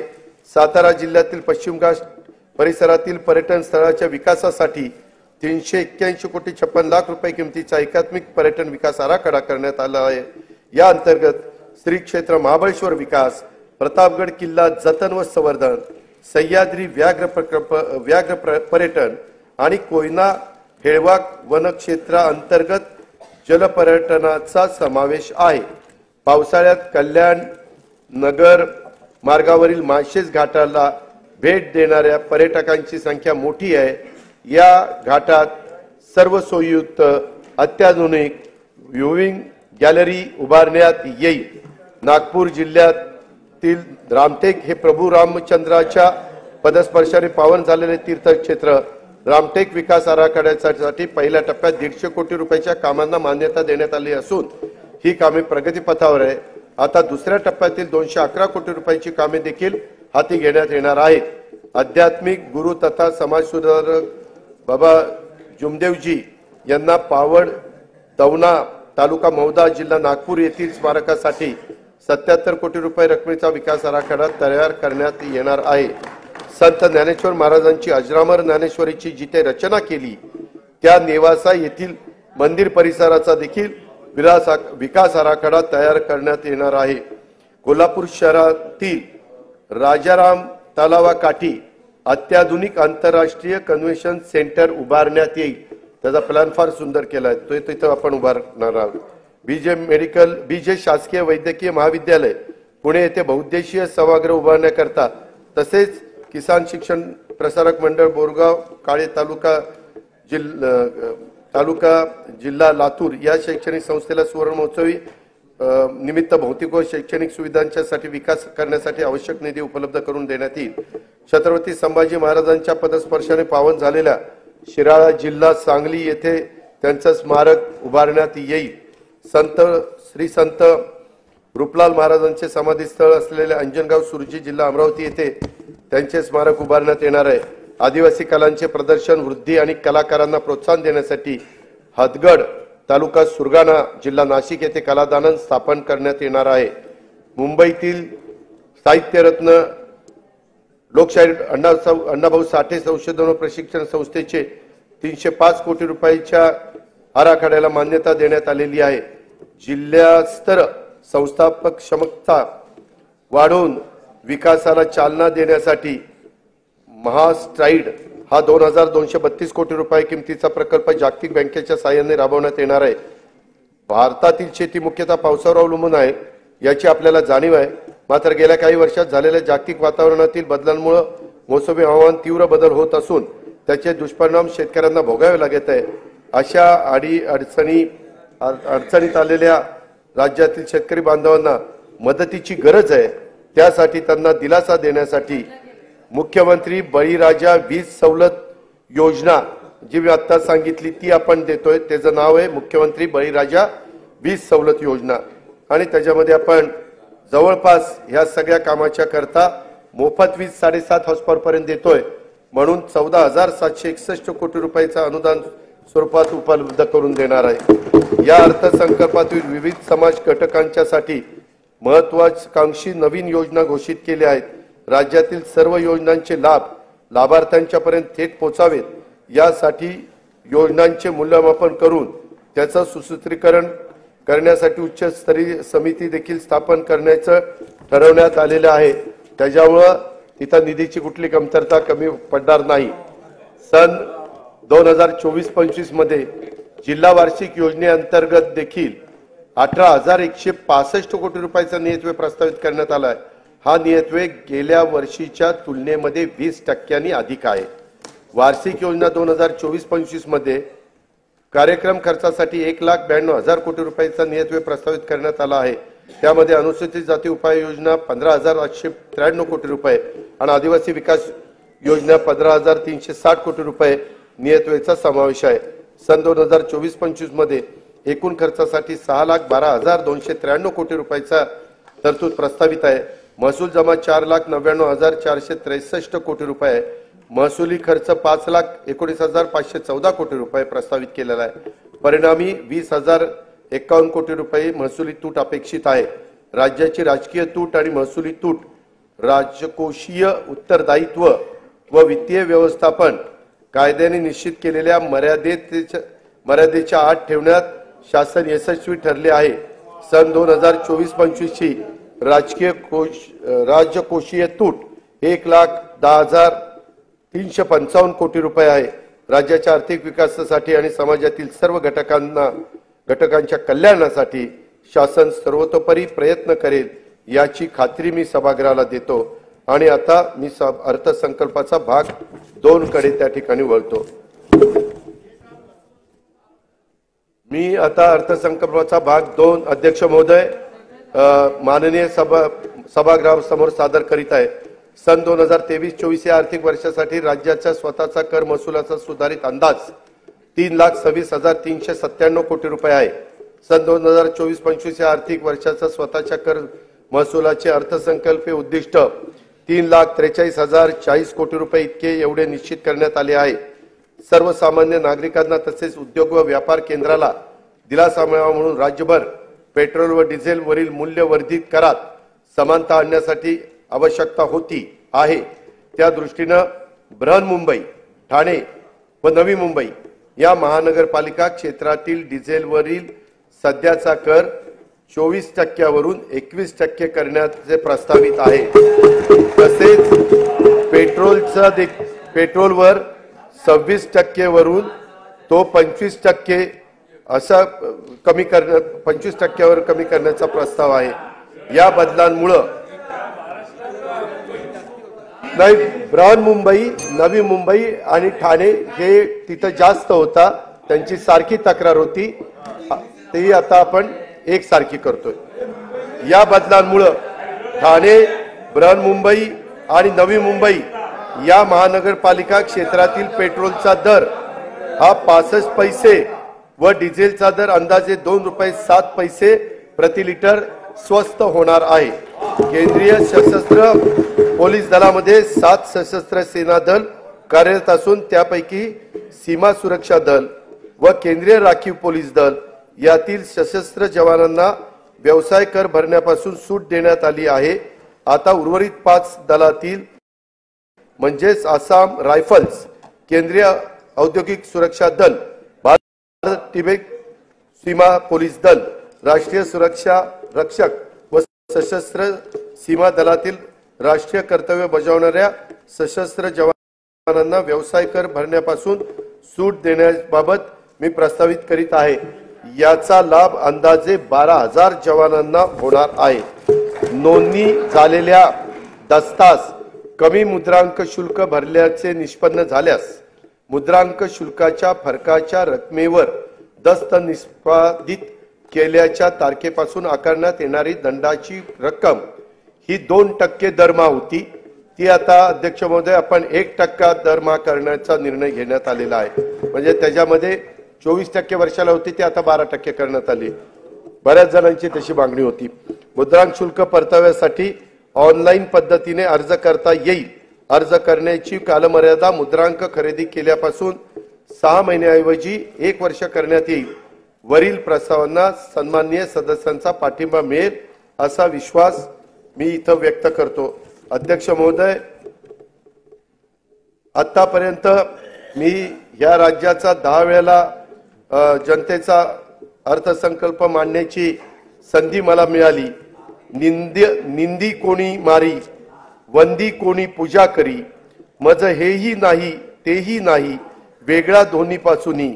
सातारा जिल्ह्यातील पश्चिम घाट परिसरातील पर्यटन स्थळाच्या विकासासाठी 381 कोटी 56 लाख रुपये किमतीचा एकात्मिक पर्यटन विकास आराखडा करण्यात आला आहे। या अंतर्गत श्री क्षेत्र महाबळेश्वर विकास, प्रतापगड किल्ला जतन व संवर्धन, सह्याद्री व्याघ्र पर्यटन आणि कोयना हेळवाक वन क्षेत्राअंतर्गत जलपर्यटनाचा समावेश आहे। पावसाळ्यात कल्याण नगर मार्गावरील माळशेज घाटाला भेट देणाऱ्या पर्यटकांची संख्या मोठी आहे। या घाटात सर्व सोयीयुक्त अत्याधुनिक व्ह्यूइंग गॅलरी उभारण्यात येईल। नागपूर जिल्ह्यातील रामटेक हे प्रभू रामचंद्राच्या पदस्पर्शाने पावन झालेले तीर्थक्षेत्र रामटेक विकास आराखड्यासाठी पहिल्या टप्प्यात 150 कोटी रुपयाच्या कामांना मान्यता देण्यात आली असून ही कामे प्रगतीपथावर आहे। आता दुसऱ्या टप्प्यातील 211 कोटी रुपयाची कामे देखील हाती घेण्यात येणार आहेत। आध्यात्मिक गुरु तथा समाज सुधारक बाबा जुमदेवजी यांना पावड दवना तालुका मौदा जिल्हा नागपूर येथील स्मारकासाठी 77 कोटी रुपये रकमेचा विकास आराखडा तयार करण्यात येणार आहे। संत ज्ञानेश्वर महाराजांची अजरामर ज्ञानेश्वरीची जिथे रचना केली त्या नेवासा येथील मंदिर परिसराचा देखील विकास आराखडा तयार करण्यात येणार आहे। कोल्हापूर शहरातील राजाराम तलावाकाठी अत्याधुनिक आंतरराष्ट्रीय कन्व्हेन्शन सेंटर उभारण्यात येईल। त्याचा प्लॅन फार सुंदर केला आहे, तो तिथं आपण उभारणार आहोत। बीजे शासकीय वैद्यकीय महाविद्यालय पुणे येथे बहुउद्देशीय सभागृह उभारण्याकरता तसेच किसान शिक्षण प्रसारक मंडळ बोरगाव काळे तालुका जिल्हा लातूर या शैक्षणिक संस्थेला सुवर्ण महोत्सवी निमित्त भौतिक व शैक्षणिक सुविधांच्यासाठी विकास करण्यासाठी आवश्यक निधी उपलब्ध करून देण्यात येईल। छत्रपती संभाजी महाराजांच्या पदस्पर्शाने पावन झालेल्या शिराळा जिल्हा सांगली येथे त्यांचं स्मारक उभारण्यात येईल। श्री संत रूपलाल महाराजांचे समाधीस्थळ असलेले अंजनगाव सुरजी जिल्हा अमरावती येथे त्यांचे स्मारक उभारण्यात येणार आहे। आदिवासी कलांचे प्रदर्शन वृद्धी आणि कलाकारांना प्रोत्साहन देण्यासाठी हदगड तालुका सुरगाणा जिल्हा नाशिक येथे कलादालन स्थापन करण्यात येणार आहे। मुंबईतील साहित्यरत्न लोकशाहीर अण्णाभाऊ साठे संशोधन व प्रशिक्षण संस्थेचे 305 कोटी रुपयाच्या आराखड्याला मान्यता देण्यात आलेली आहे। जिल्हास्तर संस्थापक क्षमता वाढवून विकासाला चालना देण्यासाठी महास्ट्राईड हा 2232 कोटी रुपये किमतीचा प्रकल्प जागतिक बँकेच्या सहाय्याने राबवण्यात येणार आहे। भारतातील शेती मुख्यतः पावसावर अवलंबून आहे याची आपल्याला जाणीव आहे। मात्र गेल्या काही वर्षात झालेल्या जागतिक वातावरणातील बदलांमुळे मोसमी हवामान तीव्र बदल होत असून त्याचे दुष्परिणाम शेतकऱ्यांना भोगावे लागत आहे। अशा अडचणीत आलेल्या राज्यातील शेतकरी बांधवांना मदतीची गरज आहे। त्यासाठी त्यांना दिलासा देण्यासाठी मुख्यमंत्री बळीराजा वीज सवलत योजना जी मी आता सांगितली ती आपण देतोय। त्याचं नाव आहे मुख्यमंत्री बळीराजा वीज सवलत योजना आणि त्याच्यामध्ये आपण जवळपास ह्या सगळ्या कामाच्या करता मोफत वीज 7.5 हॉर्स पॉवर पर्यंत देतोय। म्हणून 14,761 कोटी रुपयाचं अनुदान स्वरूपात उपलब्ध करून देणार आहे। या अर्थसंकल्पातील विविध समाज घटकांच्यासाठी महत्त्वाकांक्षी नवीन योजना घोषित केल्या आहेत। राज्यातील सर्व योजनांचे लाभ लाभार्थ्यांच्यापर्यंत थेट पोहोचावेत यासाठी योजनांचे मूल्यमापन करून त्याचं सुसूत्रीकरण करण्यासाठी उच्चस्तरीय समिती देखील स्थापन करण्याचं ठरवण्यात आलेलं आहे। त्याच्यामुळे तिथं निधीची कुठली कमतरता कमी पडणार नाही। सन 2024-25 मध्ये जिल्हा वार्षिक योजनेअंतर्गत देखील 18,165 कोटी रुपयाचा नियतव्यय प्रस्तावित करण्यात आला आहे। हा नियतव्यय गेल्या वर्षीच्या तुलनेमध्ये 20% अधिक आहे। वार्षिक योजना 2024-25 मध्ये कार्यक्रम खर्चासाठी 1,92,000 कोटी रुपयाचा नियतव्यय प्रस्तावित करण्यात आला आहे। त्यामध्ये अनुसूचित जाती उपाय योजना 15,893 कोटी रुपये आणि आदिवासी विकास योजना 15,360 कोटी रुपये नियतव्ययाचा समावेश आहे। सन 2024-25 मध्ये एकूण खर्चासाठी 6,12,293 कोटी रुपयाचा तरतूद प्रस्तावित आहे। महसूल जमा 4,99,463 कोटी रुपये, महसुली खर्च 5,19,514 कोटी रुपये प्रस्तावित केलेला आहे। परिणामी 20,051 कोटी रुपये महसुली तूट अपेक्षित आहे। राज्याची राजकीय तूट आणि महसुली तूट राजकोषीय उत्तरदायित्व व वित्तीय व्यवस्थापन कायद्याने निश्चित केलेल्या मर्यादेच्या आत ठेवण्यात शासन यशस्वी ठरले आहे। सन 2024-25 ची राजकोषीय तूट 1,10,355 कोटी रुपये आहे। राज्याच्या आर्थिक विकासासाठी आणि समाजातील सर्व घटकांच्या कल्याणासाठी शासन सर्वतोपरी प्रयत्न करेल याची खात्री मी सभागृहाला देतो। आणि आता मी अर्थसंकल्पाचा भाग 2 कडे त्या ठिकाणी वळतो। मी आता अर्थसंकल्पाचा भाग 2 अध्यक्ष महोदय माननीय सभागृहासमोर सादर करीत आहे। सन 2023-24 या आर्थिक वर्षासाठी राज्याच्या स्वतःचा कर महसुलाचा सुधारित अंदाज 3,26,397 कोटी रुपये आहे। सन 2024-25 या आर्थिक वर्षाचा स्वतःच्या कर महसुलाचे अर्थसंकल्पीय उद्दिष्ट 3,43,040 कोटी रुपये इतके एवढे निश्चित करण्यात आले आहे। सर्वसामान्य नागरिकांना तसेच उद्योग व व्यापार केंद्राला दिलासा मिळावा म्हणून राज्यभर पेट्रोल व डिझेल वरील मूल्यवर्धित करात समानता आणण्यासाठी आवश्यकता होती आहे। त्या दृष्टीने बृहन्मुंबई, ठाणे व नवी मुंबई या महानगरपालिका क्षेत्रातील डिझेलवरील सध्याचा कर 24% वरून 21% करण्याचे प्रस्तावित आहे। तसेच पेट्रोलवर 26% वरून तो 25% असा 25% वर कमी करण्याचा प्रस्ताव आहे। या बदलांमुळे नाही बृहन्मुंबई, नवी मुंबई आणि ठाणे हे तिथे जास्त होता, त्यांची सारखी तक्रार होती, तेही आता आपण एकसारखी करतोय। या बदलांमुळे ठाणे, बृहन्मुंबई आणि नवी मुंबई या महानगरपालिका क्षेत्रातील पेट्रोलचा दर हा 65 पैसे व डिझेलचा दर अंदाजे ₹2.07 प्रति लिटर स्वस्त होणार आहे। केंद्रीय सशस्त्र पोलीस दलामध्ये 7 सशस्त्र सेना दल कार्यरत असून त्यापैकी सीमा सुरक्षा दल व केंद्रीय राखीव पोलीस दल यातील सशस्त्र जवानांना व्यवसाय कर भरण्यापासून सूट देण्यात आली आहे। आता उर्वरित 5 दलातील म्हणजेच आसाम रायफल्स, केंद्रीय औद्योगिक सुरक्षा दल, भारत तिबेट सीमा पोलीस दल, राष्ट्रीय सुरक्षा रक्षक व सशस्त्र सीमा दलातील राष्ट्रीय कर्तव्य बजावणाऱ्या सशस्त्र जवानांना व्यवसाय कर भरण्यापासून सूट देण्याबाबत मी प्रस्तावित करीत आहे। याचा लाभ अंदाजे 12,000 जवानांना होणार आहे। नोंदणी झालेल्या दस्तास कमी मुद्रांक शुल्क भरल्याचे निष्पन्न झाल्यास मुद्रांक शुल्काच्या फरकाच्या रकमेवर दस्त निष्पादित केल्याच्या तारखेपासून आकारण्यात येणारी दंडाची रक्कम ही 2% दरमहा होती, ती आता अध्यक्ष महोदय आपण 1% दरमहा करण्याचा निर्णय घेण्यात आलेला आहे। म्हणजे त्याच्यामध्ये 24% वर्षाला होती, ती आता 12% करण्यात आली। बऱ्याच जणांची तशी मागणी होती। मुद्रांक शुल्क परताव्यासाठी ऑनलाईन पद्धतीने अर्ज करता येईल। अर्ज करण्याची कालमर्यादा मुद्रांक खरेदी केल्यापासून 6 महिन्याऐवजी 1 वर्ष करण्यात येईल। वरील प्रस्तावांना सन्माननीय सदस्यांचा पाठिंबा मिळेल असा विश्वास मी इथं व्यक्त करतो। अध्यक्ष महोदय, आतापर्यंत मी या राज्याचा 10 वेळेला जनतेचा अर्थसंकल्प मांडण्याची संधी मला मिळाली। निंदी कोणी मारी, वंदी कोणी पूजा करी, मज हेही नाही तेही नाही, वेगळा दोन्हीपासूनी,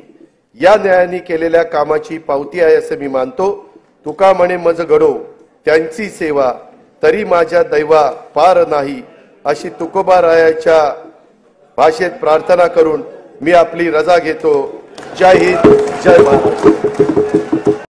या न्यायाने केलेल्या कामाची पावती आहे असे मी मानतो। तुका म्हणे मज घडो त्यांची सेवा, तरी माझ्या दैवा पार नाही, अशी तुकोबारायाच्या भाषेत प्रार्थना करून मी आपली रजा घेतो। जय हिंद, जय महाराष्ट्र।